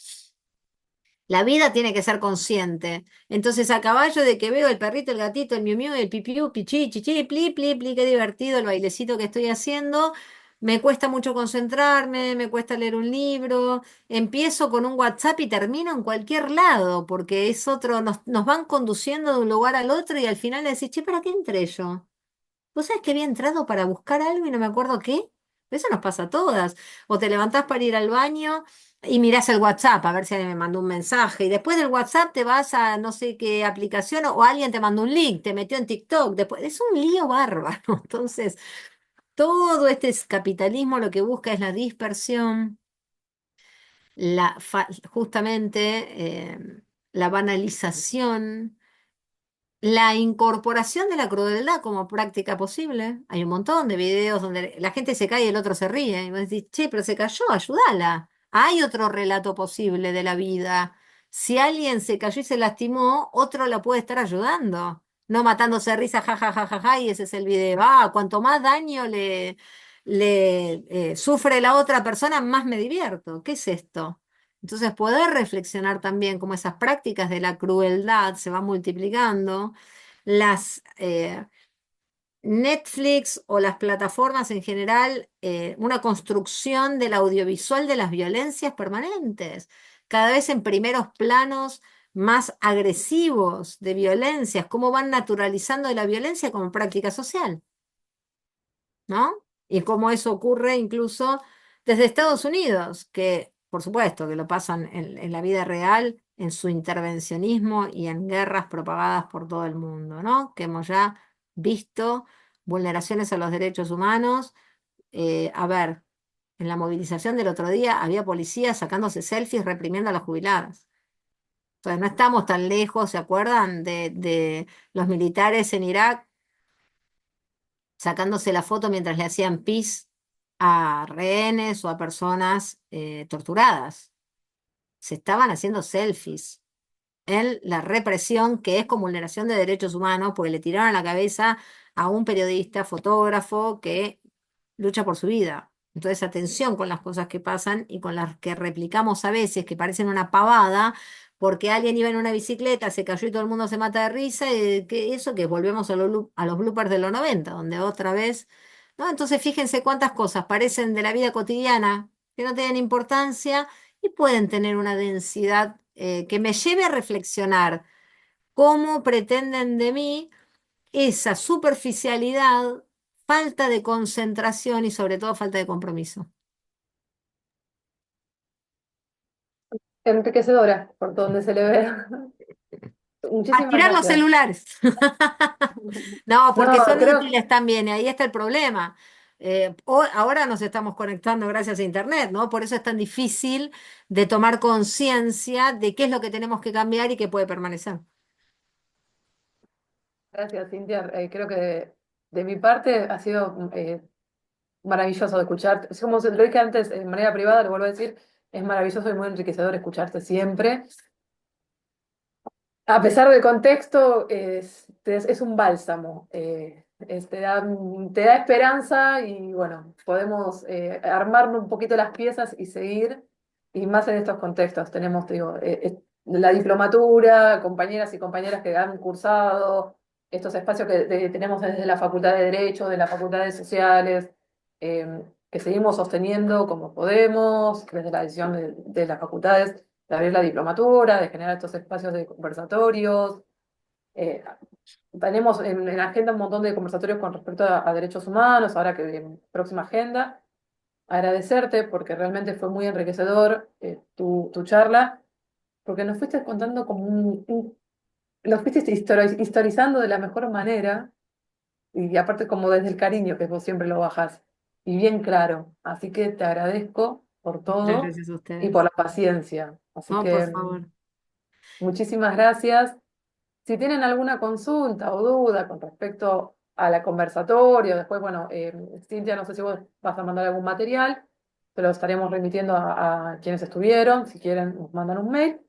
La vida tiene que ser consciente. Entonces, a caballo de que veo el perrito, el gatito, el miu miu, el pipiú, pichi, chichi, pli, pli, pli, qué divertido el bailecito que estoy haciendo. Me cuesta mucho concentrarme, me cuesta leer un libro. Empiezo con un WhatsApp y termino en cualquier lado, porque es otro, nos van conduciendo de un lugar al otro y al final le decís, che, ¿para qué entré yo? ¿Vos sabés que había entrado para buscar algo y no me acuerdo qué? Eso nos pasa a todas. O te levantás para ir al baño y mirás el WhatsApp a ver si alguien me mandó un mensaje. Y después del WhatsApp te vas a no sé qué aplicación o alguien te mandó un link, te metió en TikTok. Después, es un lío bárbaro. Entonces, todo este capitalismo lo que busca es la dispersión, justamente la banalización, la incorporación de la crueldad como práctica posible. Hay un montón de videos donde la gente se cae y el otro se ríe. Y vos decís, che, pero se cayó, ayúdala. Hay otro relato posible de la vida. Si alguien se cayó y se lastimó, otro la puede estar ayudando. No matándose de risa, ja, ja, ja, ja, ja, y ese es el video. Ah, cuanto más daño le sufre la otra persona, más me divierto. ¿Qué es esto? Entonces, poder reflexionar también cómo esas prácticas de la crueldad se van multiplicando, las Netflix o las plataformas en general, una construcción del audiovisual de las violencias permanentes, cada vez en primeros planos más agresivos de violencias, cómo van naturalizando la violencia como práctica social, ¿no? Y cómo eso ocurre incluso desde Estados Unidos, que por supuesto que lo pasan en la vida real en su intervencionismo y en guerras propagadas por todo el mundo, ¿no? Que hemos ya visto vulneraciones a los derechos humanos. A ver, en la movilización del otro día había policías sacándose selfies reprimiendo a las jubiladas. Entonces no estamos tan lejos, ¿se acuerdan de los militares en Irak sacándose la foto mientras le hacían pis a rehenes o a personas torturadas? Se estaban haciendo selfies en la represión, que es como vulneración de derechos humanos, porque le tiraron a la cabeza a un periodista, fotógrafo, que lucha por su vida. Entonces, atención con las cosas que pasan y con las que replicamos a veces, que parecen una pavada, porque alguien iba en una bicicleta, se cayó y todo el mundo se mata de risa, y que eso que volvemos a los bloopers de los 90 donde otra vez, ¿no? Entonces, fíjense cuántas cosas parecen de la vida cotidiana, que no tienen importancia y pueden tener una densidad que me lleve a reflexionar cómo pretenden de mí esa superficialidad, falta de concentración y sobre todo falta de compromiso. Enriquecedora, por donde se le ve. A Muchísimas tirar los gracias. celulares. No, porque No, son creo, útiles también, y ahí está el problema. Ahora nos estamos conectando gracias a Internet, ¿no? Por eso es tan difícil de tomar conciencia de qué es lo que tenemos que cambiar y qué puede permanecer. gracias, Cintia. Creo que de mi parte ha sido maravilloso de escucharte. Como lo dije antes en manera privada, lo vuelvo a decir, es maravilloso y muy enriquecedor escucharte siempre. A pesar del contexto, es un bálsamo. Te da esperanza y bueno, podemos armarnos un poquito las piezas y seguir, y más en estos contextos. Tenemos, te digo, la diplomatura, compañeras y compañeras que han cursado, estos espacios que tenemos desde la Facultad de Derecho, de las facultades sociales, que seguimos sosteniendo como podemos, desde la decisión de las facultades de abrir la diplomatura, de generar estos espacios de conversatorios. Eh, Tenemos en agenda un montón de conversatorios con respecto a derechos humanos, ahora que próxima agenda. Agradecerte porque realmente fue muy enriquecedor tu charla, porque nos fuiste contando como nos fuiste historizando de la mejor manera y aparte como desde el cariño que vos siempre lo bajás y bien claro. Así que te agradezco por Muchas todo gracias a y por ustedes. la paciencia. Así No, por que favor. muchísimas gracias. Si tienen alguna consulta o duda con respecto a la conversatorio, después, bueno, Cintia, no sé si vos vas a mandar algún material, pero estaremos remitiendo a quienes estuvieron, si quieren, nos mandan un mail.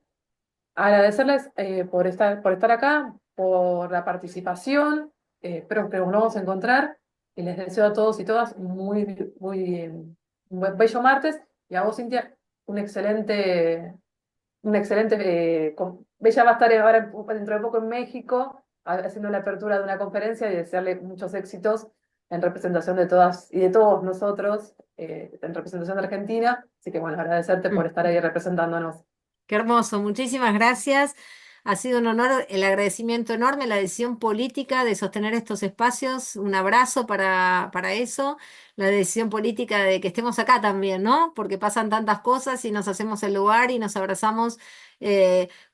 Agradecerles por estar acá, por la participación, espero que nos vamos a encontrar y les deseo a todos y todas un buen bello martes y a vos, Cintia, un excelente Bella va a estar ahora dentro de poco en México haciendo la apertura de una conferencia y desearle muchos éxitos en representación de todas y de todos nosotros, en representación de Argentina. Así que bueno, agradecerte por estar ahí representándonos. Qué hermoso, muchísimas gracias. Ha sido un honor, el agradecimiento enorme, la decisión política de sostener estos espacios. Un abrazo para eso. La decisión política de que estemos acá también, ¿no? Porque pasan tantas cosas y nos hacemos el lugar y nos abrazamos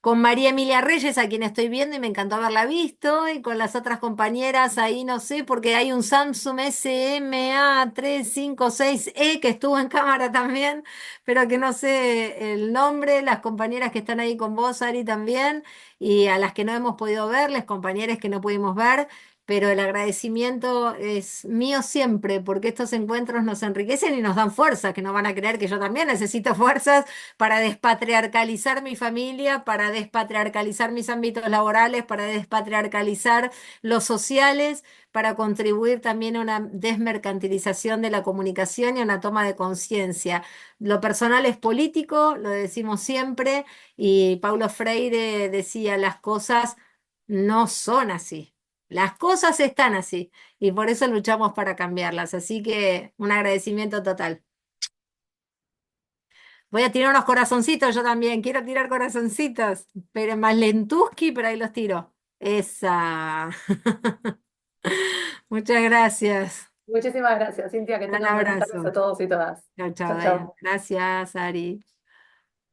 con María Emilia Reyes, a quien estoy viendo y me encantó haberla visto, y con las otras compañeras ahí, no sé, porque hay un Samsung SMA356E que estuvo en cámara también, pero que no sé el nombre, las compañeras que están ahí con vos, Ari, también, y a las que no hemos podido ver, las compañeras que no pudimos ver, pero el agradecimiento es mío siempre, porque estos encuentros nos enriquecen y nos dan fuerza, que no van a creer que yo también necesito fuerzas para despatriarcalizar mi familia, para despatriarcalizar mis ámbitos laborales, para despatriarcalizar los sociales, para contribuir también a una desmercantilización de la comunicación y a una toma de conciencia. Lo personal es político, lo decimos siempre, y Paulo Freire decía, las cosas no son así. Las cosas están así y por eso luchamos para cambiarlas. Así que un agradecimiento total. Voy a tirar unos corazoncitos yo también. Quiero tirar corazoncitos, pero más lentuski, pero ahí los tiro. Esa. Muchas gracias. Muchísimas gracias, Cintia, que Un tengan buenas tardes a abrazo. todos y todas. Chao, chao, Chao, Diane. chao. Gracias, Ari.